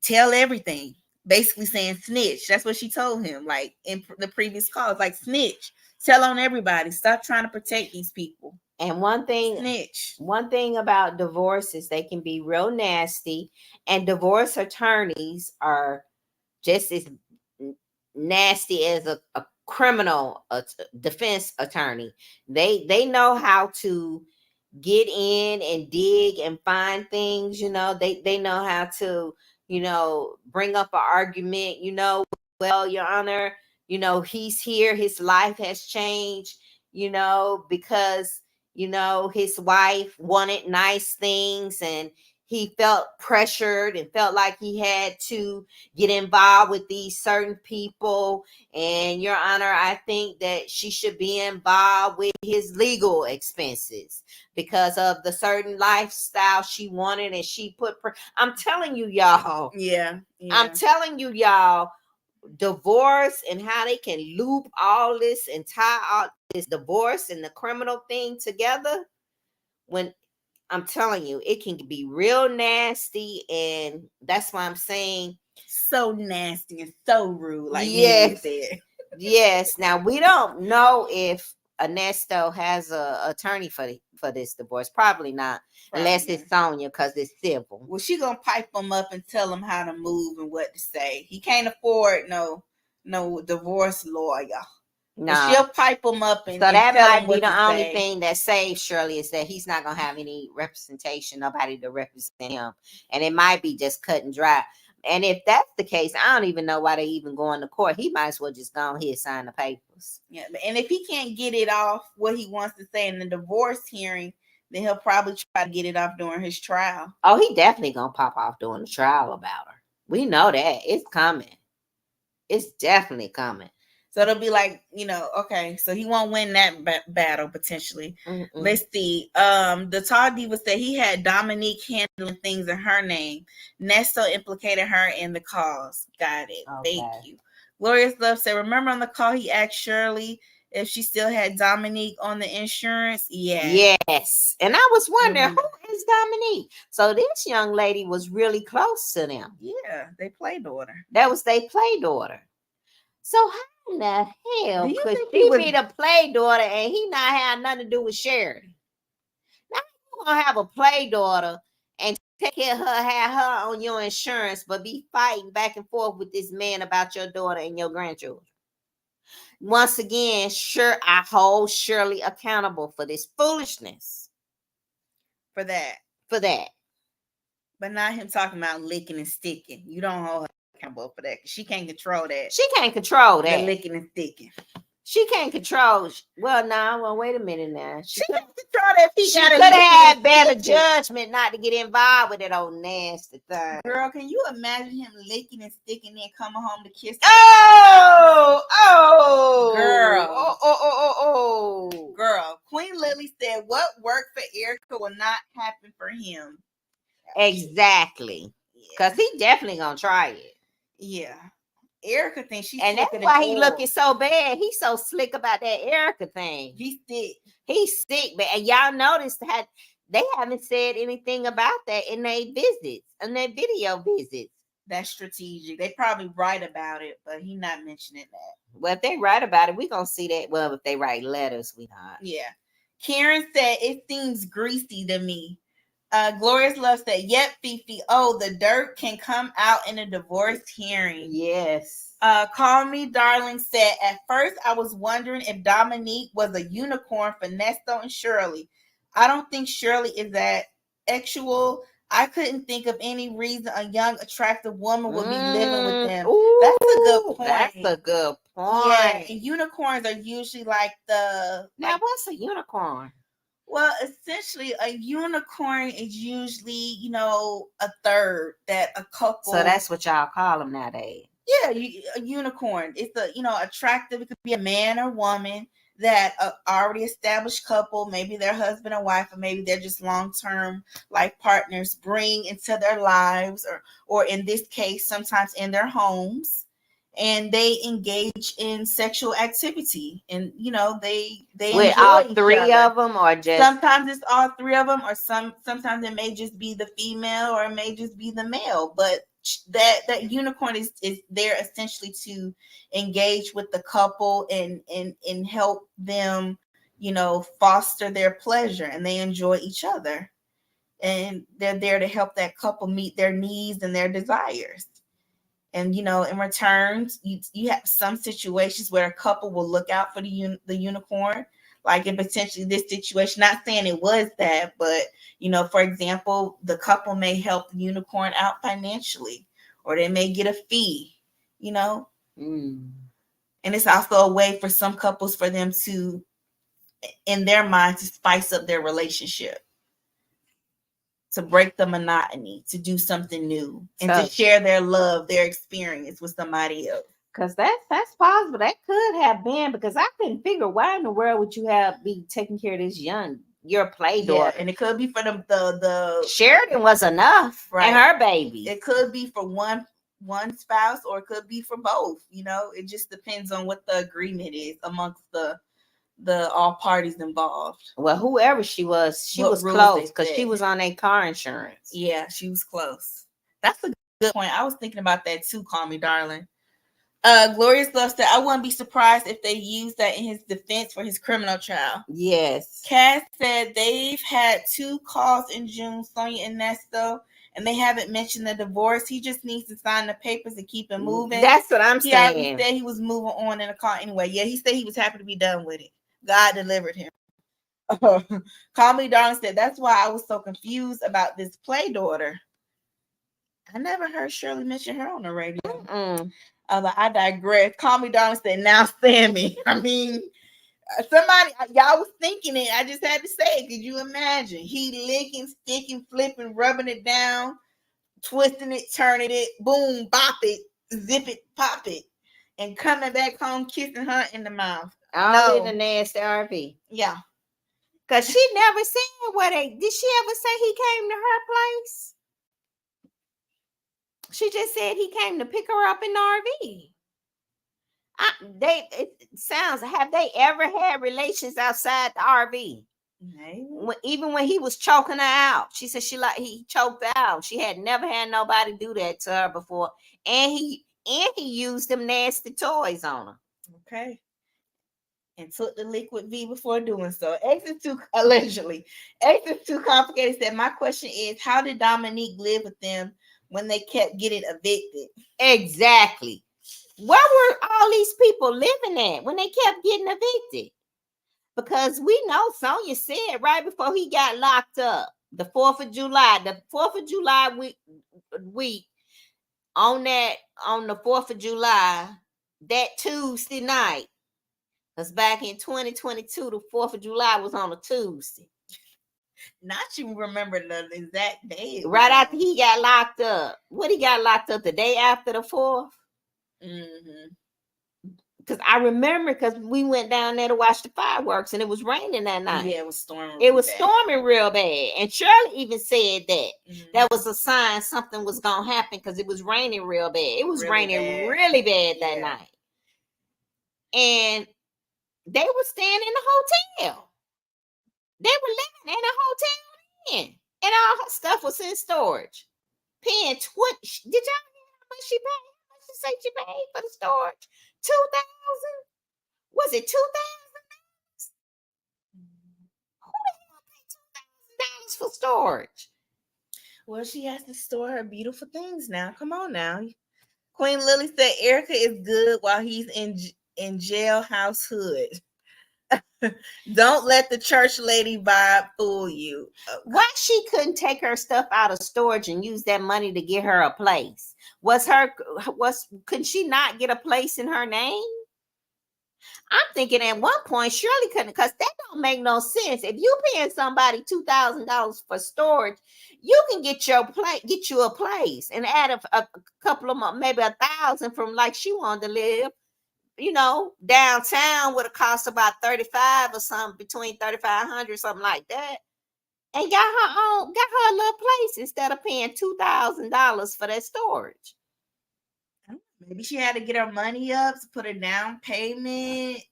tell everything. Basically saying snitch. That's what she told him, like in the previous calls, like snitch. Tell on everybody. Stop trying to protect these people. And one thing about divorce is they can be real nasty, and divorce attorneys are just as nasty as a criminal defense attorney. They know how to get in and dig and find things. They know how to bring up an argument. Well, Your Honor, he's here. His life has changed. Because his wife wanted nice things and he felt pressured and felt like he had to get involved with these certain people. And Your Honor, I think that she should be involved with his legal expenses because of the certain lifestyle she wanted, and she put. I'm telling you, y'all. Yeah. I'm telling you, y'all. Divorce and how they can loop all this and tie all this divorce and the criminal thing together. When I'm telling you, it can be real nasty, and that's why I'm saying so nasty and so rude. Like yes, said. yes. Now we don't know if Ernesto has a attorney for this divorce. Probably not, unless it's Sonia, because it's civil. Well, she gonna pipe him up and tell him how to move and what to say. He can't afford no divorce lawyer. No, she'll pipe him up and so that tell might him be what the to only say. thing that saves Shirley, is that he's not gonna have any representation, nobody to represent him, and it might be just cut and dry. And if that's the case, I don't even know why they even going to court. He might as well just go ahead and sign the papers. Yeah, and if he can't get it off what he wants to say in the divorce hearing, then he'll probably try to get it off during his trial. Oh, he definitely gonna pop off during the trial about her. We know that. It's coming. It's definitely coming. So it'll be like, okay, so he won't win that battle potentially. Let's see. The Tall Diva said he had Dominique handling things in her name. Nesto implicated her in the cause. Got it. Okay. Thank you. Glorious Love said, remember on the call he asked Shirley if she still had Dominique on the insurance? Yes. And I was wondering, who is Dominique? So this young lady was really close to them. Yeah, they play daughter. That was their play daughter. So how in the hell could she be the play daughter and he not have nothing to do with Shirley? Now you're gonna have a play daughter and take care of her, have her on your insurance, but be fighting back and forth with this man about your daughter and your grandchildren. Once again, I hold Shirley accountable for this foolishness. For that. But not him talking about licking and sticking. You don't hold her accountable for that. She can't control that. She can't control that. The licking and sticking. She can't control. Well, wait a minute now. She can't control that. She could have had better judgment not to get involved with that old nasty thing. Girl, can you imagine him licking and sticking and coming home to kiss her? Oh, girl. Girl. Queen Lily said, what worked for Erica will not happen for him. Exactly. Because he definitely going to try it. Yeah. Erica thinks she's and that's why he looking so bad. He's so slick about that Erica thing. He's sick, but and y'all noticed that they haven't said anything about that in their visits, in their video visits. That's strategic. They probably write about it, but he's not mentioning that. Well, if they write about it, we're gonna see that. Well, if they write letters, we not. Yeah. Karen said it seems greasy to me. Glorious Love said, yep, Fifi. Oh, the dirt can come out in a divorce hearing. Yes. Call Me Darling said, at first I was wondering if Dominique was a unicorn for Nesto and Shirley. I don't think Shirley is that actual. I couldn't think of any reason a young, attractive woman would be living with them. Ooh, that's a good point. That's a good point. Yeah, and unicorns are usually like Now, what's a unicorn? Well, essentially, a unicorn is usually, a third that a couple. So that's what y'all call them nowadays. Yeah, a unicorn. It's attractive. It could be a man or woman that already established couple, maybe their husband or wife, or maybe they're just long-term life partners, bring into their lives, or in this case, sometimes in their homes. And they engage in sexual activity, and they with all three of them, or just sometimes it's all three of them, or sometimes it may just be the female, or it may just be the male. But that unicorn is there essentially to engage with the couple and help them, foster their pleasure, and they enjoy each other, and they're there to help that couple meet their needs and their desires. And, in return, you have some situations where a couple will look out for the unicorn, like in potentially this situation, not saying it was that, but, for example, the couple may help the unicorn out financially, or they may get a fee, And it's also a way for some couples for them to, in their mind, to spice up their relationship. to break the monotony, to do something new, and So- to share their love, their experience with somebody else. Because that's possible. That could have been, because I couldn't figure why in the world would you be taking care of this your play daughter. And it could be for the Sheridan was enough, Right. and her baby. It could be for one spouse, or it could be for both. You know, it just depends on what the agreement is amongst the all parties involved. Well, whoever she was What rules close they because she set. was on a car insurance. Yeah, she was close. That's a good point. I was thinking about that too. Call me darling. Glorious Love said, I wouldn't be surprised if they used that in his defense for his criminal trial. Yes. Cass said they've had 2 calls in June, Sonia and Nesto, and they haven't mentioned the divorce. He just needs to sign the papers and keep it moving. That's what I'm He saying. already said he was moving on in a call anyway. Yeah, he said he was happy to be done with it. God delivered him. Call me darling said, that's why I was so confused about this play daughter. I never heard Shirley mention her on the radio. But I digress. Call me darling said, now Sammy. I mean, somebody, y'all was thinking it. I just had to say it. Could you imagine? He licking, sticking, flipping, rubbing it down, twisting it, turning it, boom, bop it, zip it, pop it, and coming back home kissing her in the mouth. All in the nasty RV. Yeah. Because she never said did she ever say he came to her place? She just said he came to pick her up in the RV. Have they ever had relations outside the RV? Maybe. Even when he was choking her out, she said he choked her out. She had never had nobody do that to her before, and he used them nasty toys on her. Okay. And took the liquid V before doing so. X is too allegedly. X is too complicated. Said, my question is, how did Dominique live with them when they kept getting evicted? Exactly. Where were all these people living at when they kept getting evicted? Because we know Sonia said right before he got locked up, the 4th of July week on the 4th of July, that Tuesday night, because back in 2022, the 4th of July was on a Tuesday. Not you remember the exact day. Right after he got locked up. What, he got locked up the day after the 4th? Because I remember, because we went down there to watch the fireworks and it was raining that night. Yeah, it was storming. It was storming real bad. And Shirley even said that that was a sign something was going to happen because it was raining real bad. It was raining really bad that night. And they were staying in the hotel. They were living in a hotel inn. And all her stuff was in storage. Paying 20. Did y'all hear how much she paid? How much she say she paid for the storage? 2,000? Was it 2,000? Who the hell paid $2,000 for storage? Well, she has to store her beautiful things now. Come on now. Queen Lily said Erica is good while he's in jailhouse hood. Don't let the church lady vibe fool you. Why she couldn't take her stuff out of storage and use that money to get her a place? Could she not get a place in her name? I'm thinking at one point Shirley couldn't, because that don't make no sense. If you paying somebody $2,000 for storage, you can get you a place and add a couple of maybe 1,000 from like she wanted to live. Downtown would have cost about 35 or something, between 3,500, something like that, and got her a little place instead of paying $2,000 for that storage. Maybe she had to get her money up to put a down payment.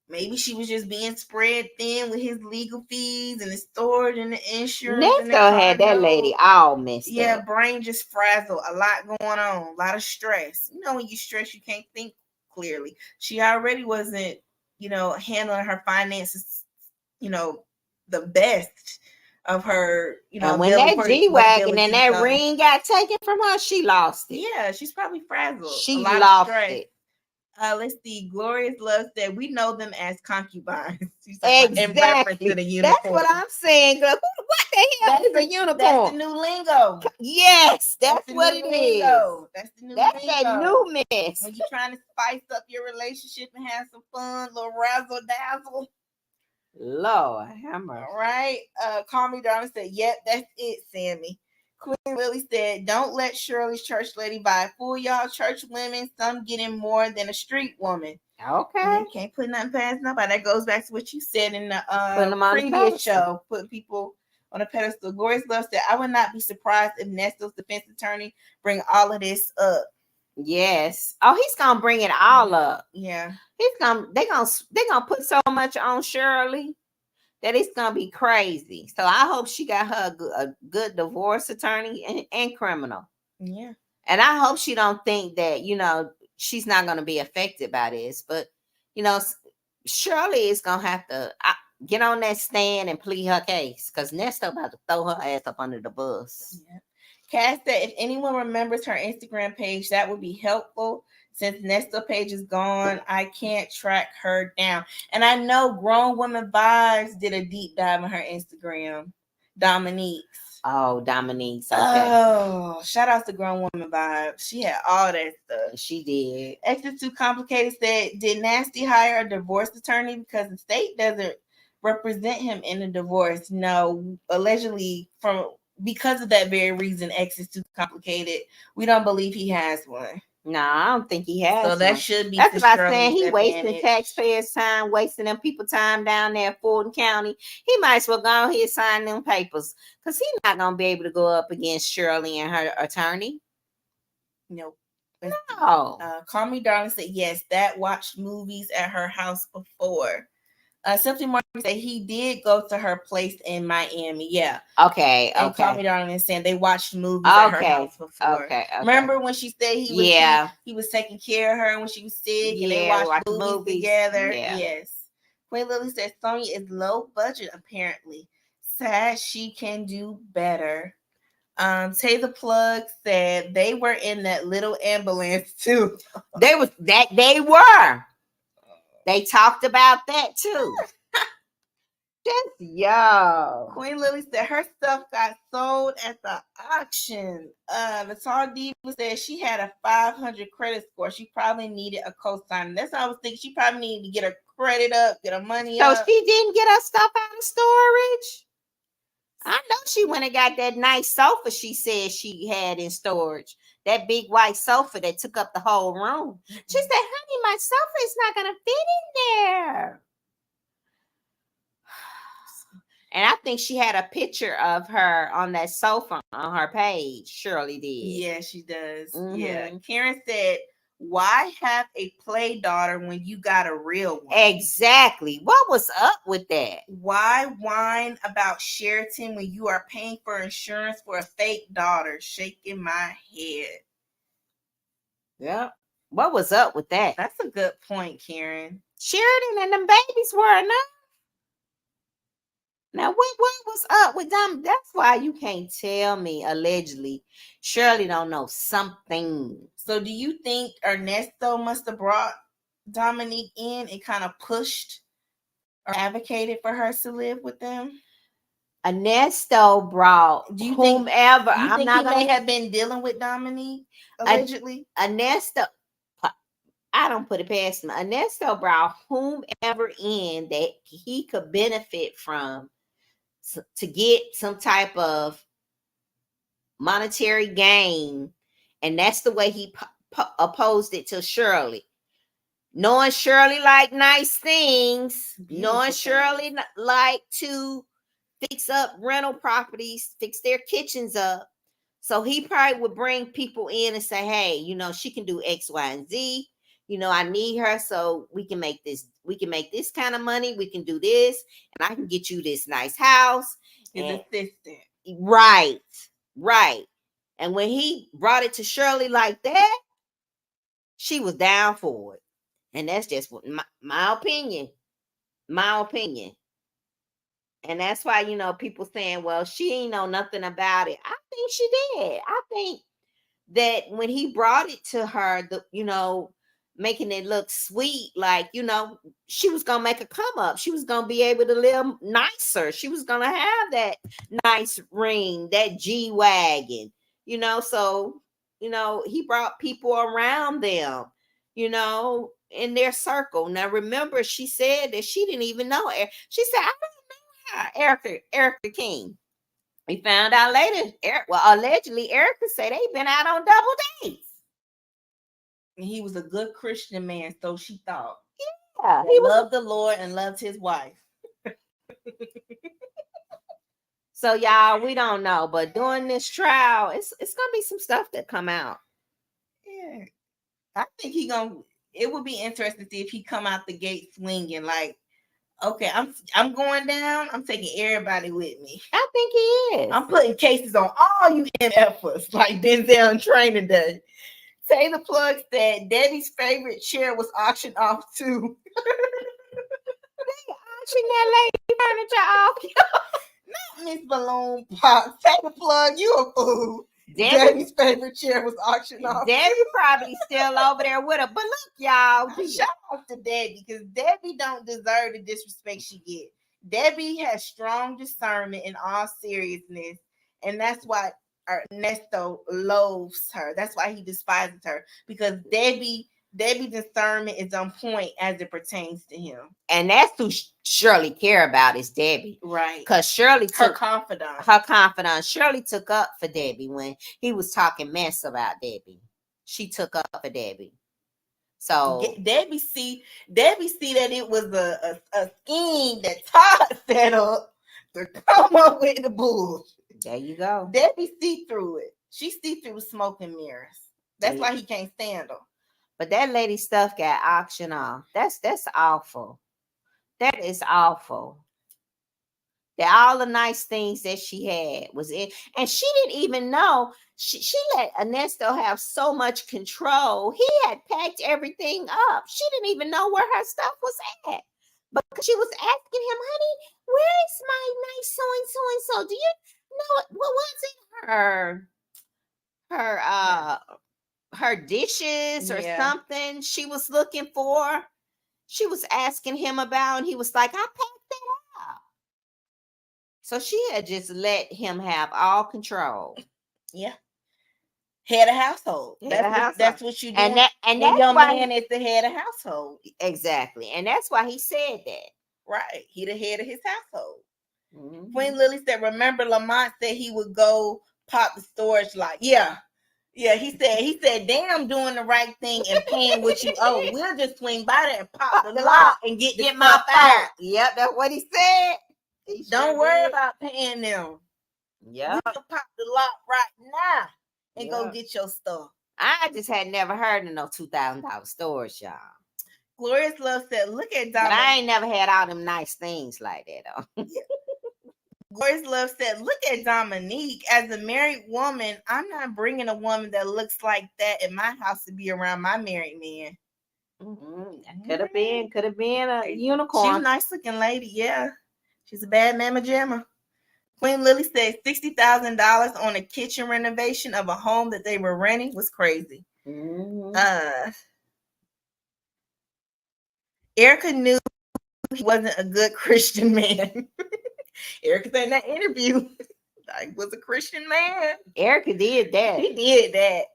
Maybe she was just being spread thin with his legal fees and the storage and the insurance. Nesto had that lady all messed up. Yeah, brain just frazzled. A lot going on. A lot of stress. When you stress, you can't think clearly. She already wasn't, handling her finances, the best of her, and when that G-Wagon and that ring got taken from her, she lost it. Yeah, she's probably frazzled. She lost it. Let's see. Glorious Love said, we know them as concubines. Exactly. In reference to the unicorn. That's what I'm saying. What the hell is a unicorn? That's the new lingo. Yes, that's what it is. That's the new That's lingo. that new mess. When you're trying to spice up your relationship and have some fun, little razzle dazzle. Lord, have mercy. All right. Call Me Darling said, yep, that's it, Sammy. Queen Lily said, don't let Shirley's church lady buy. Fool y'all church women, some getting more than a street woman. Okay. Yeah, you can't put nothing past nobody. That goes back to what you said in Putting the them on the previous pedestal. show. Put people on a pedestal. Glorious Love said, I would not be surprised if Nesto's defense attorney bring all of this up. Yes. Oh, he's gonna bring it all up. Yeah. They're gonna put so much on Shirley that it's gonna be crazy. So I hope she got her a good divorce attorney and criminal. Yeah. And I hope she don't think that, she's not gonna be affected by this. But Shirley is gonna have to get on that stand and plead her case, because Nesto about to throw her ass up under the bus. Yeah. Cass said, if anyone remembers her Instagram page, that would be helpful. Since Nesto page is gone, I can't track her down. And I know Grown Woman Vibes did a deep dive on her Instagram. Dominique's. Oh, Dominique's. Okay. Oh, shout out to Grown Woman Vibes. She had all that stuff. She did. Extra Too Complicated said, did Nasty hire a divorce attorney because the state doesn't represent him in a divorce? No, allegedly because of that very reason, X is too complicated. We don't believe he has one. No, I don't think he has. So that should be. That's what I'm saying. He wasting taxpayers' time, wasting them people time down there in Fulton County. He might as well go on here sign them papers, because he's not gonna be able to go up against Shirley and her attorney. Nope. No. Call Me Darling said, yes, that watched movies at her house before. Simply Mark said he did go to her place in Miami. Yeah. Okay. And Call Me Darling is saying they watched movies at her house before. Okay. Remember when she said he was taking care of her when she was sick, and they watched movies together? Yeah. Yes. Queen Lily said Sonya is low budget apparently. Sad she can do better. Tay the Plug said they were in that little ambulance too. They were. They talked about that too. Just yo. Queen Lily said her stuff got sold at the auction. The Tall Diva said she had a 500 credit score. She probably needed a cosigner. That's what I was thinking. She probably needed to get her credit up, get her money up. So she didn't get her stuff out of storage? I know she went and got that nice sofa she said she had in storage. That big white sofa that took up the whole room. She said, honey, my sofa is not going to fit in there. And I think she had a picture of her on that sofa on her page. Shirley did. Yeah, she does. Mm-hmm. Yeah. Karen said, why have a play daughter when you got a real one? Exactly. What was up with that? Why whine about Sheraton when you are paying for insurance for a fake daughter? Shaking my head. Yep. What was up with that? That's a good point, Karen. Sheridan and them babies were enough. Now, what was up with them? That's why you can't tell me, allegedly, Shirley don't know something. So do you think Ernesto must have brought Dominique in and kind of pushed or advocated for her to live with them? Ernesto brought whomever. He may have been dealing with Dominique, allegedly? Ernesto, I don't put it past him. Ernesto brought whomever in that he could benefit from to get some type of monetary gain. And that's the way he opposed it to Shirley. Knowing Shirley like nice things, knowing Shirley like to fix up rental properties, fix their kitchens up. So he probably would bring people in and say, hey, she can do X, Y, and Z. I need her so we can make this kind of money. We can do this, and I can get you this nice house. His assistant. Right. And when he brought it to Shirley like that, she was down for it. And that's just my opinion. My opinion. And that's why, people saying, well, she ain't know nothing about it. I think she did. I think that when he brought it to her, making it look sweet, like, she was going to make a come up. She was going to be able to live nicer. She was going to have that nice ring, that G-Wagon, so, he brought people around them, in their circle. Now, remember, she said that she didn't even know. She said, I don't know her, Erica King. We found out later, allegedly, Erica said they've been out on double dates. And he was a good Christian man, so she thought. Yeah, he loved the Lord and loved his wife. So y'all, we don't know, but during this trial, it's gonna be some stuff that come out. Yeah, I think it would be interesting to see if he come out the gate swinging like, okay, I'm going down. I'm taking everybody with me. I think he is. I'm putting cases on all you MFers like Denzel in Training Day. Taylor Plug said Debbie's favorite chair was auctioned off too. Auction that lady furniture off. Not Miss Balloon Pop. Taylor Plug, you a fool. Debbie's favorite chair was auctioned off. Debbie probably still over there with her. But look, y'all, shout out to Debbie because Debbie don't deserve the disrespect she get. Debbie has strong discernment in all seriousness, and that's why Ernesto loathes her. That's why he despises her, because Debbie's discernment is on point as it pertains to him. And that's who Shirley care about is Debbie. Right. Because Shirley her took confidant. Shirley took up for Debbie when he was talking mess about Debbie. She took up for Debbie. So Debbie see that it was a scheme that Todd set up to come up with the bull. There you go. Debbie see through it. She see through smoke and mirrors. That's why he can't stand her. But that lady stuff got auctioned off. That's awful. That is awful. That all the nice things that she had was in, and she didn't even know. She let Ernesto have so much control. He had packed everything up. She didn't even know where her stuff was at. But she was asking him, honey, where is my nice so and so and so? Do you know what was it? Her dishes or something she was looking for. She was asking him about, and he was like, I packed that up. So she had just let him have all control. Yeah. Head of household. That's what you do. And that's your man is the head of household. Exactly. And that's why he said that. Right. He the head of his household. Mm-hmm. Queen Lily said, remember Lamont said he would go pop the storage lot. Yeah. Yeah, he said, damn, doing the right thing and paying what you owe. We'll just swing by there and pop the lock and get my fire. Yep, that's what he said. Don't worry about paying them. Yeah. We can pop the lock right now and go get your stuff. I just had never heard of no $2,000 storage, y'all. Glorious Love said, look at Dominique. But I ain't never had all them nice things like that, though. Glorious Love said, look at Dominique. As a married woman, I'm not bringing a woman that looks like that in my house to be around my married man. Mm-hmm. Could have been a unicorn. She's a nice looking lady, yeah. She's a bad mama jamma. Queen Lily said $60,000 on a kitchen renovation of a home that they were renting was crazy. Mm-hmm. Erica knew he wasn't a good Christian man. Erica said in that interview, I was a Christian man. Erica did that. He did that.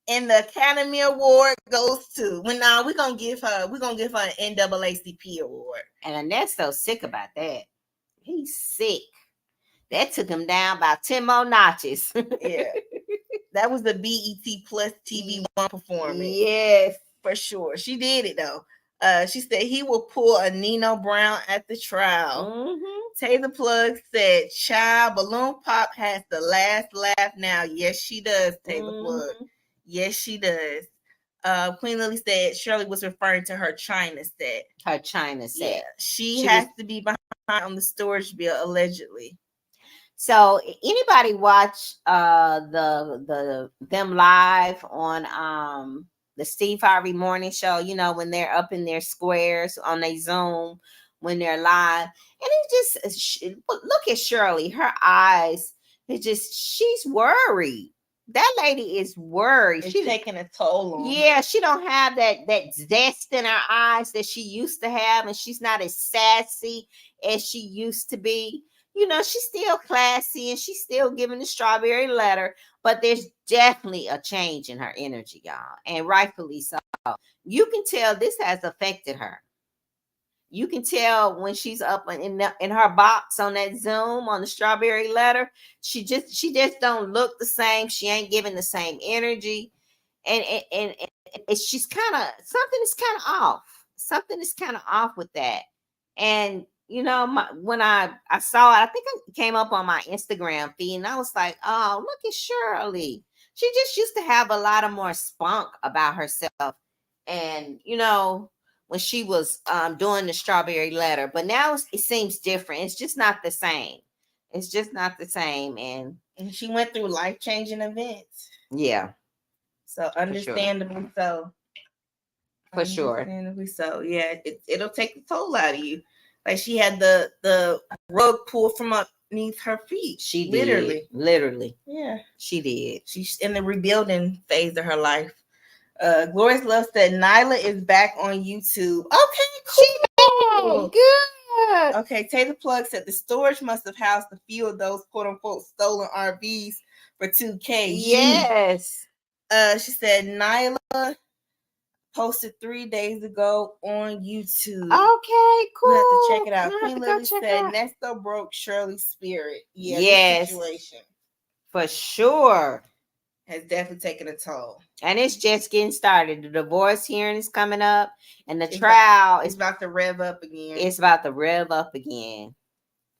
And the Academy Award goes to we're gonna give her an NAACP award. And Annette's so sick about that. He's sick. That took him down about 10 more notches. Yeah. That was the BET Plus TV One performance. Yes, for sure. She did it though. She said he will pull a Nino Brown at the trial. Mm-hmm. Taylor Plug said, child, Balloon Pop has the last laugh now. Yes, she does, Taylor Plug. Yes, she does. Queen Lily said Shirley was referring to her China set. Her China set. Yeah, she has to be behind on the storage bill, allegedly. So anybody watch them live on the Steve Harvey Morning Show, you know, when they're up in their squares on their Zoom, when they're live. And it just, look at Shirley, her eyes, she's worried. That lady is worried. She's taking a toll on her. Yeah, she don't have that zest in her eyes that she used to have, and she's not as sassy as she used to be. she's still classy and she's still giving the strawberry letter, but there's definitely a change in her energy, y'all, and rightfully so. You can tell this has affected her. You can tell when she's up in her box on that Zoom on the strawberry letter, she just don't look the same. She ain't giving the same energy, and she's kind of something is kind of off. Something is kind of off with that. And when I saw it, I think it came up on my Instagram feed, and I was like, oh, look at Shirley. She just used to have a lot of more spunk about herself, and when she was doing the strawberry letter, but now it seems different. It's just not the same. It's just not the same, and she went through life-changing events. Yeah. So understandably so. For sure. Understandably so. Yeah, it'll take the toll out of you. Like she had the rug pulled from underneath her feet. She did. Literally. Yeah. She did. She's in the rebuilding phase of her life. Glorious Love said Nyla is back on YouTube. Okay, cool. Good. Okay, Taylor Plug said the storage must have housed a few of those quote unquote stolen RVs for $2K. Yes. She said Nyla posted 3 days ago on YouTube. Okay, cool. We have to check it out. Queen Lily said Nesto broke Shirley's spirit. Yeah, yes. This situation for sure has definitely taken a toll. And it's just getting started. The divorce hearing is coming up, and the trial is about to rev up again. It's about to rev up again.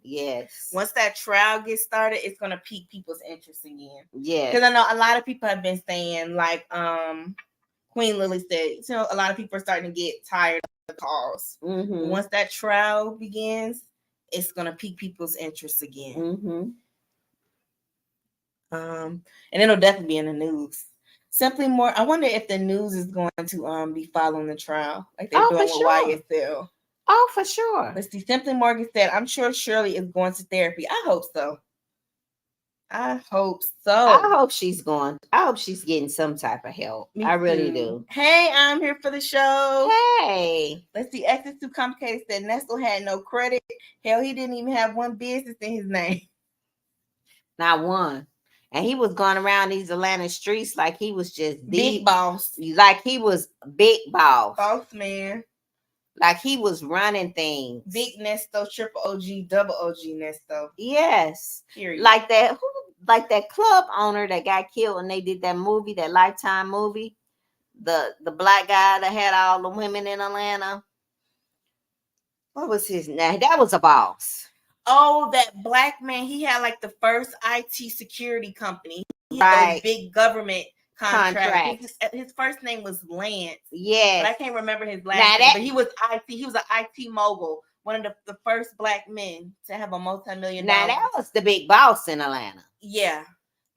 Yes. Once that trial gets started, it's gonna pique people's interest again. Yes. Because I know a lot of people have been saying, like Queen Lily said, a lot of people are starting to get tired of the calls. Mm-hmm. Once that trial begins, it's gonna pique people's interest again. Mm-hmm. And it'll definitely be in the news. Simply More. I wonder if the news is going to be following the trial, like they're doing with YSL. Oh, for sure. Let's see. Simply Morgan said, "I'm sure Shirley is going to therapy. I hope so. I hope she's going. I hope she's getting some type of help. I really do. Hey, I'm here for the show. Hey. Let's see. X is Too Complicated said Nestle had no credit. Hell, he didn't even have one business in his name. Not one. And he was going around these Atlanta streets like he was just big boss. Like he was big boss. Boss man. Like he was running things. Big Nesto, triple OG, double OG Nesto. Yes. Period. Like that club owner that got killed when they did that movie, that Lifetime movie. The black guy that had all the women in Atlanta. What was his name? That was a boss. Oh, that black man. He had like the first IT security company. He had those big government contracts. His first name was Lance. Yes. But I can't remember his last name. But he was IT. He was an IT mogul. One of the first black men to have a multi-million. Now that was the big boss in Atlanta. Yeah.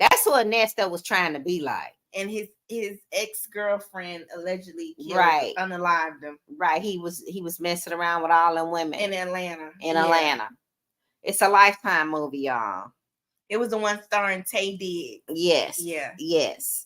That's what Nesto was trying to be like. And his ex-girlfriend allegedly killed unalived him. Right. He was messing around with all them women. In Atlanta. Atlanta. It's a Lifetime movie, y'all. It was the one starring Tay Diggs. Yes. Yeah. Yes.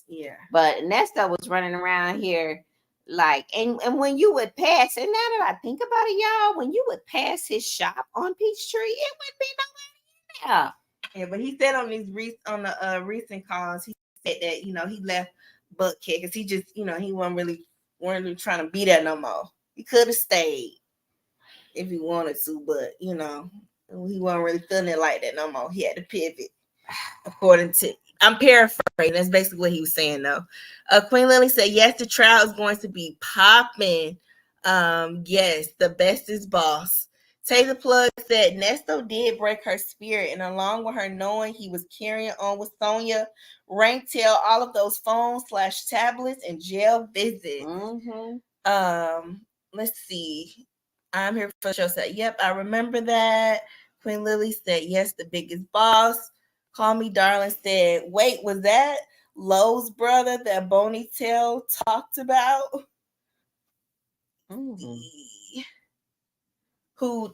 Yeah. But Nesto was running around here like, and when you would pass, and now that I think about it, y'all, when you would pass his shop on Peachtree, it wouldn't be nobody in there. Yeah, but he said on the recent calls, he said that he left Buckhead because he just he wasn't really trying to be there no more. He could have stayed if he wanted to, but he wasn't really feeling it like that no more. He had to pivot. According to, I'm paraphrasing. That's basically what he was saying though. Queen Lily said, yes, the trial is going to be popping. Yes, the best is boss. Taylor Plug said Nesto did break her spirit, and along with her knowing he was carrying on with Sonya, Rank tell all of those phones/tablets and jail visits. Mm-hmm. Let's see. I'm here for the show. Said, yep, I remember that. Queen Lily said, yes, the biggest boss. Call Me Darling said, wait, was that Lowe's brother that Boney Tail talked about? Mm-hmm.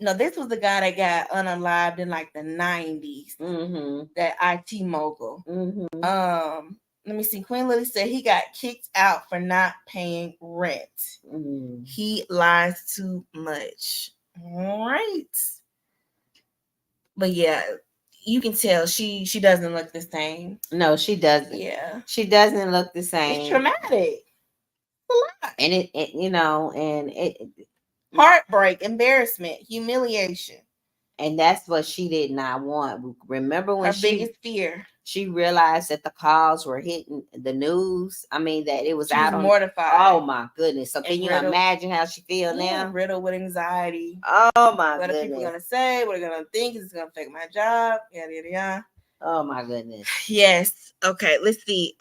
No, this was the guy that got unalived in like the 90s. Mm-hmm. That IT mogul. Mm-hmm. Let me see. Queen Lily said he got kicked out for not paying rent. Mm-hmm. He lies too much. All right. But yeah, you can tell she doesn't look the same. No, she doesn't. Yeah, She doesn't look the it's same. traumatic. A lot. And it you know, and it Heartbreak, embarrassment, humiliation. and that's what she did not want. Remember when Her biggest fear. she realized that the calls were hitting the news? I mean, that it was She out was on. mortified. Oh my goodness! So can And you riddled- imagine how she feel Yeah, now? riddled with anxiety. Oh my What are people goodness! gonna say? What are they gonna think? Is it gonna affect my job? Yada yada yada. Oh my goodness! Yes. Okay. Let's see.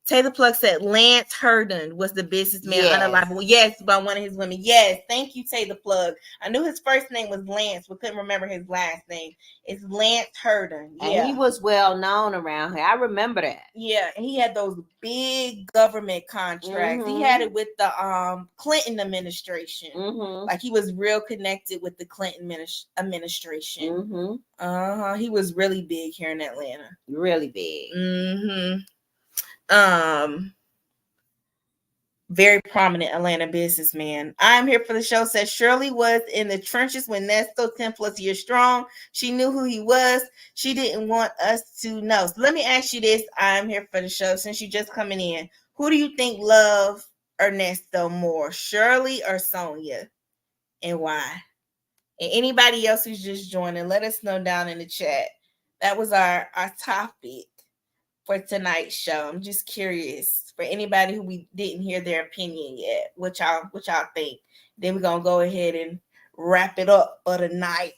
Taylor Plug said Lance Herndon was the businessman Yes. unalivable. Yes, by one of his women. Yes. Thank you, Taylor Plug. I knew his first name was Lance, but couldn't remember his last name. It's Lance Herndon. Yeah. And he was well known around here. I remember that. Yeah, and he had those big government contracts. He had it with the Clinton administration. Like he was real connected with the Clinton administration. He was really big here in Atlanta. Really big. Very prominent Atlanta businessman. I'm here for the show says Shirley was in the trenches when Nesto 10 plus years strong. She knew who he was. She didn't want us to know. So let me ask you this. I'm here for the show since you just coming in. Who do you think love Ernesto more, Shirley or Sonia? And why? And anybody else who's just joining, let us know down in the chat. That was our topic for tonight's show. I'm just curious for anybody who we didn't hear their opinion yet. What y'all think? Then we're gonna go ahead and wrap it up for the night.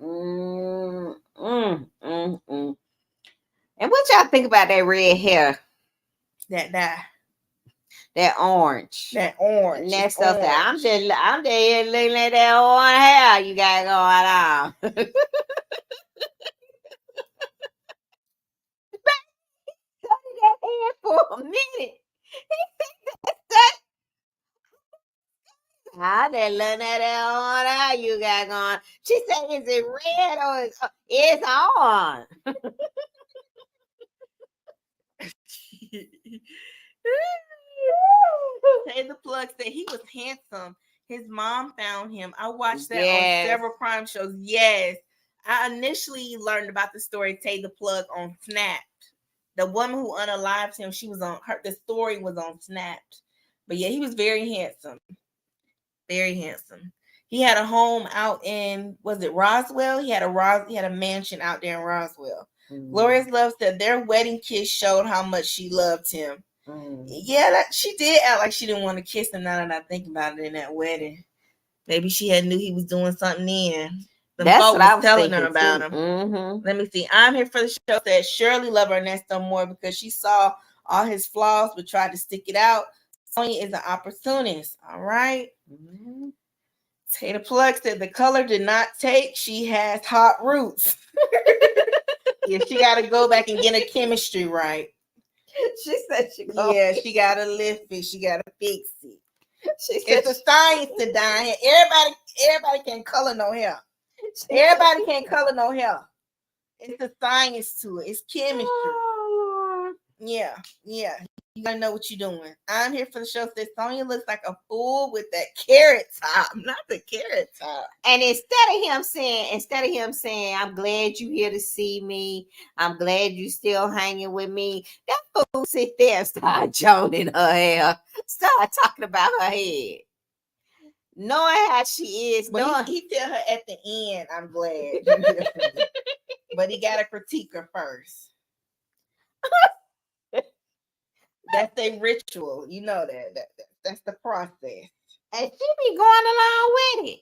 And what y'all think about that red hair? That orange. That orange. And that stuff that I'm just here looking at that orange hair you got going on. That hair for a minute. I didn't learn that on how you got going. She said, "Is it red or it's on?" Taylor Plug said he was handsome. His mom found him. I watched that on several crime shows. Yes, I initially learned about the story Taylor Plug on Snapped. The woman who unalived him, she was on her. The story was on Snapped. But yeah, he was very handsome. Very handsome. He had a home out in, was it Roswell? He had a mansion out there in Roswell. Gloria's Love said their wedding kiss showed how much she loved him. Yeah, she did act like she didn't want to kiss him. Now that I think about it, in that wedding, maybe she had knew he was doing something in. That's what I was telling her about him. Let me see. I'm here for the show that Shirley loved Ernesto more because she saw all his flaws but tried to stick it out. Sonia is an opportunist. All right. Taylor Plug said the color did not take. She has hot roots. Yeah, she got to go back and get her chemistry right. She said she got to lift it. She got to fix it. It's a science to dye hair. Everybody can't color no hair. Everybody can't color no hair. It's a science to it. It's chemistry. Oh, yeah. You gotta know what you're doing. I'm here for the show. Says Sonya looks like a fool with that carrot top, not the carrot top. And instead of him saying, "I'm glad you here to see me. I'm glad you still hanging with me," that fool sit there and start joning her hair, start talking about her head, knowing how she is. But he tell her at the end, "I'm glad," but he gotta critique her first. That's a ritual, you know that's the process. And she be going along with it.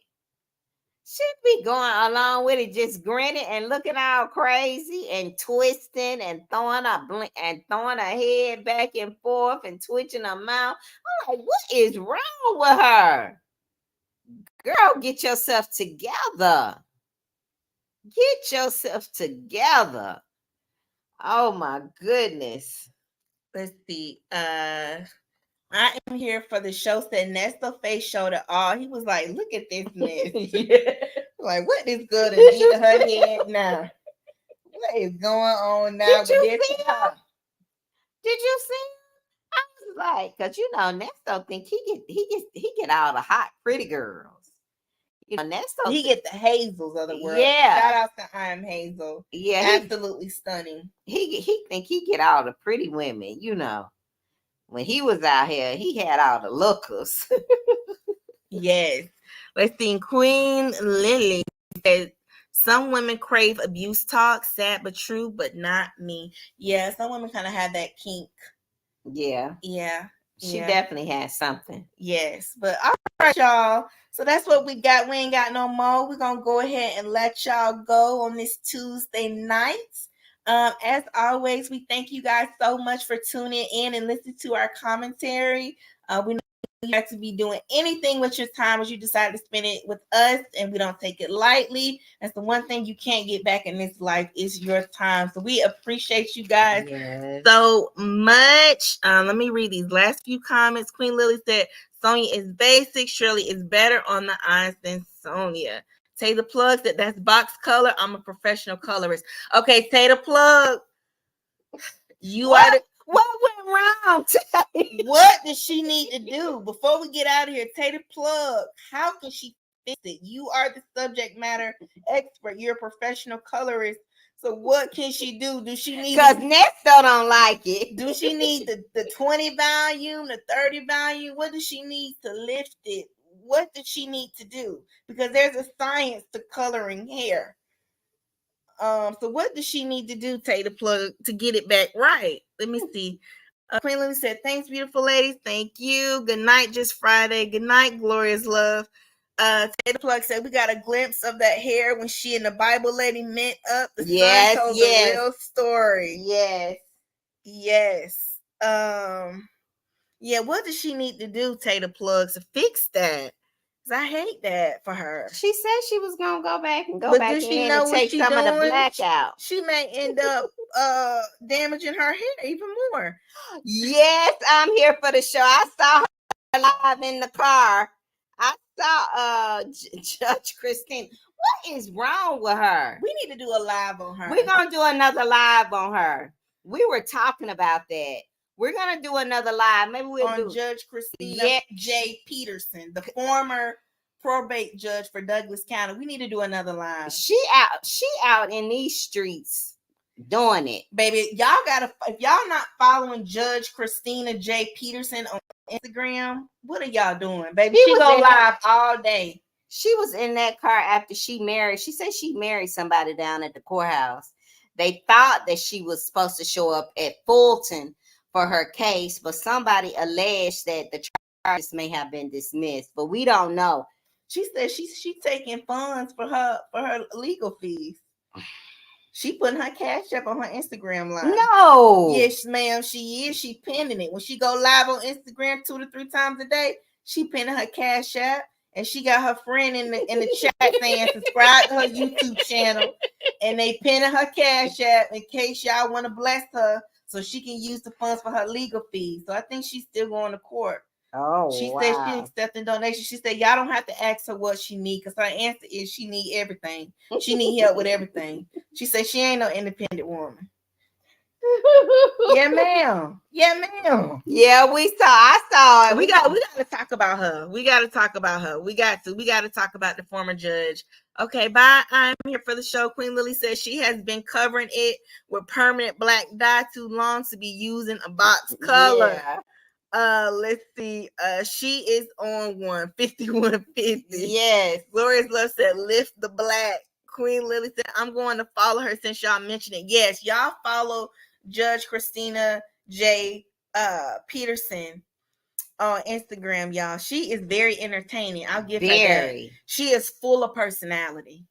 She be going along with it, just grinning and looking all crazy and twisting and throwing her head back and forth and twitching her mouth. I'm like, what is wrong with her? Girl, get yourself together. Get yourself together. Oh my goodness. Let's see. I am here for the show. Said Nestor face showed it all. He was like, "Look at this mess." Like, what is good and be to her head now? What is going on now? Did you see her? Did you see? I was like, because Nestor think he get all the hot pretty girls. Nesto, he get the Hazels of the world. Yeah. Shout out to I'm Hazel. Yeah, Absolutely stunning. he think he get all the pretty women, When he was out here, he had all the lookers. Yes. Let's see. Queen Lily said, some women crave abuse talk, sad but true, but not me. Yeah, some women kind of have that kink. Yeah. Yeah. She yeah. definitely had something. Yes. But all right, y'all. So that's what we got. We ain't got no more. We're going to go ahead and let y'all go on this Tuesday night. As always, we thank you guys so much for tuning in and listening to our commentary. We know you have to be doing anything with your time as you decide to spend it with us, and we don't take it lightly. That's the one thing you can't get back in this life is your time. So we appreciate you guys so much. Let me read these last few comments. Queen Lily said, Sonia is basic. Shirley is better on the eyes than Sonia. Tater Plug said, that's box color. I'm a professional colorist. Okay, Tater Plug. What went wrong? What does she need to do before we get out of here? Tater Plug, how can she fix it? You are the subject matter expert. You're a professional colorist. So what can she do? Do she need? Because Nesto don't like it. Do she need the 20 volume, the 30 volume? What does she need to lift it? What does she need to do? Because there's a science to coloring hair. So what does she need to do, Tater Plug, to get it back right? Let me see. Queen Lily said, thanks, beautiful ladies. Thank you. Good night, just Friday. Good night, glorious love. Tater Plug said, we got a glimpse of that hair when she and the Bible lady met up. The son told the real story. Yes. Yeah, what does she need to do, Tater Plug, to fix that? I hate that for her. She said she was gonna go back and take some of the black out. She may end up damaging her hair even more. Yes, I'm here for the show. I saw her live in the car. I saw Judge Christine. What is wrong with her? We need to do a live on her. We're gonna do another live on her. We were talking about that. We're gonna do another live. Maybe we'll do Judge Christina J. Peterson, the former probate judge for Douglas County. We need to do another live. She out in these streets doing it, baby. Y'all gotta, if y'all not following Judge Christina J. Peterson on Instagram, what are y'all doing, baby? She go live all day. She was in that car after she married. She said she married somebody down at the courthouse. They thought that she was supposed to show up at Fulton for her case, but somebody alleged that the charges may have been dismissed, but we don't know. She said she's taking funds for her legal fees. She putting her CashApp on her Instagram live. No. Yes, ma'am, she is. She pinning it. When she go live on Instagram 2 to 3 times a day, she pinning her CashApp, and she got her friend in the chat saying subscribe to her YouTube channel, and they pinning her CashApp in case y'all want to bless her so she can use the funds for her legal fees. So I think she's still going to court. Oh, she said she accepting donations. She said y'all don't have to ask her what she need, because her answer is she need everything. She need help with everything. She said she ain't no independent woman. Yeah, ma'am. Yeah, ma'am. Yeah, I saw it. We got to talk about her. We got to talk about the former judge. Okay, bye. I'm here for the show. Queen Lily says she has been covering it with permanent black dye too long to be using a box color. Yeah. Let's see. She is on 5150. Yes. Glorious Love said, lift the black. Queen Lily said, I'm going to follow her since y'all mentioned it. Yes, y'all follow Judge Christina J. Peterson on Instagram, y'all. She is very entertaining. I'll give her that. She is full of personality.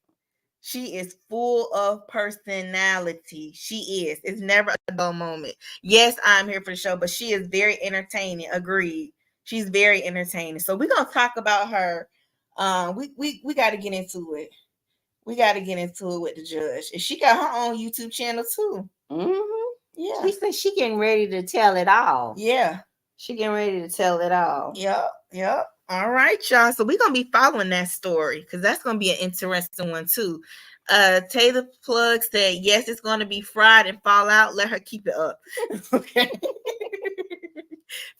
She is full of personality. She is. It's never a dull moment. Yes, I'm here for the show, but she is very entertaining. Agreed. She's very entertaining. So we're gonna talk about her. We got to get into it. We got to get into it with the judge. And she got her own YouTube channel too. Mm-hmm. Yeah. She said she getting ready to tell it all. Yeah. She getting ready to tell it all. Yep. All right, y'all. So we're going to be following that story because that's going to be an interesting one too. Taylor Plug said, yes, it's going to be fried and fall out. Let her keep it up. Okay.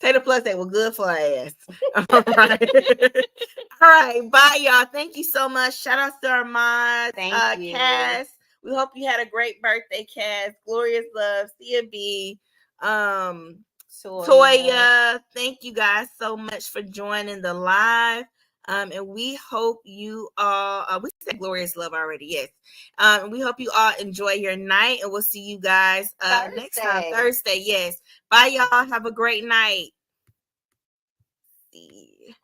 Tater Plus, they were good for our ass. All right. All right. Bye, y'all. Thank you so much. Shout out to our mods. Thank you. Cass. We hope you had a great birthday, Cass. Glorious Love, Cia B. Toya. Thank you guys so much for joining the live. And we hope you all, we said glorious love already, yes. We hope you all enjoy your night, and we'll see you guys next time, Thursday, yes. Bye, y'all. Have a great night. See.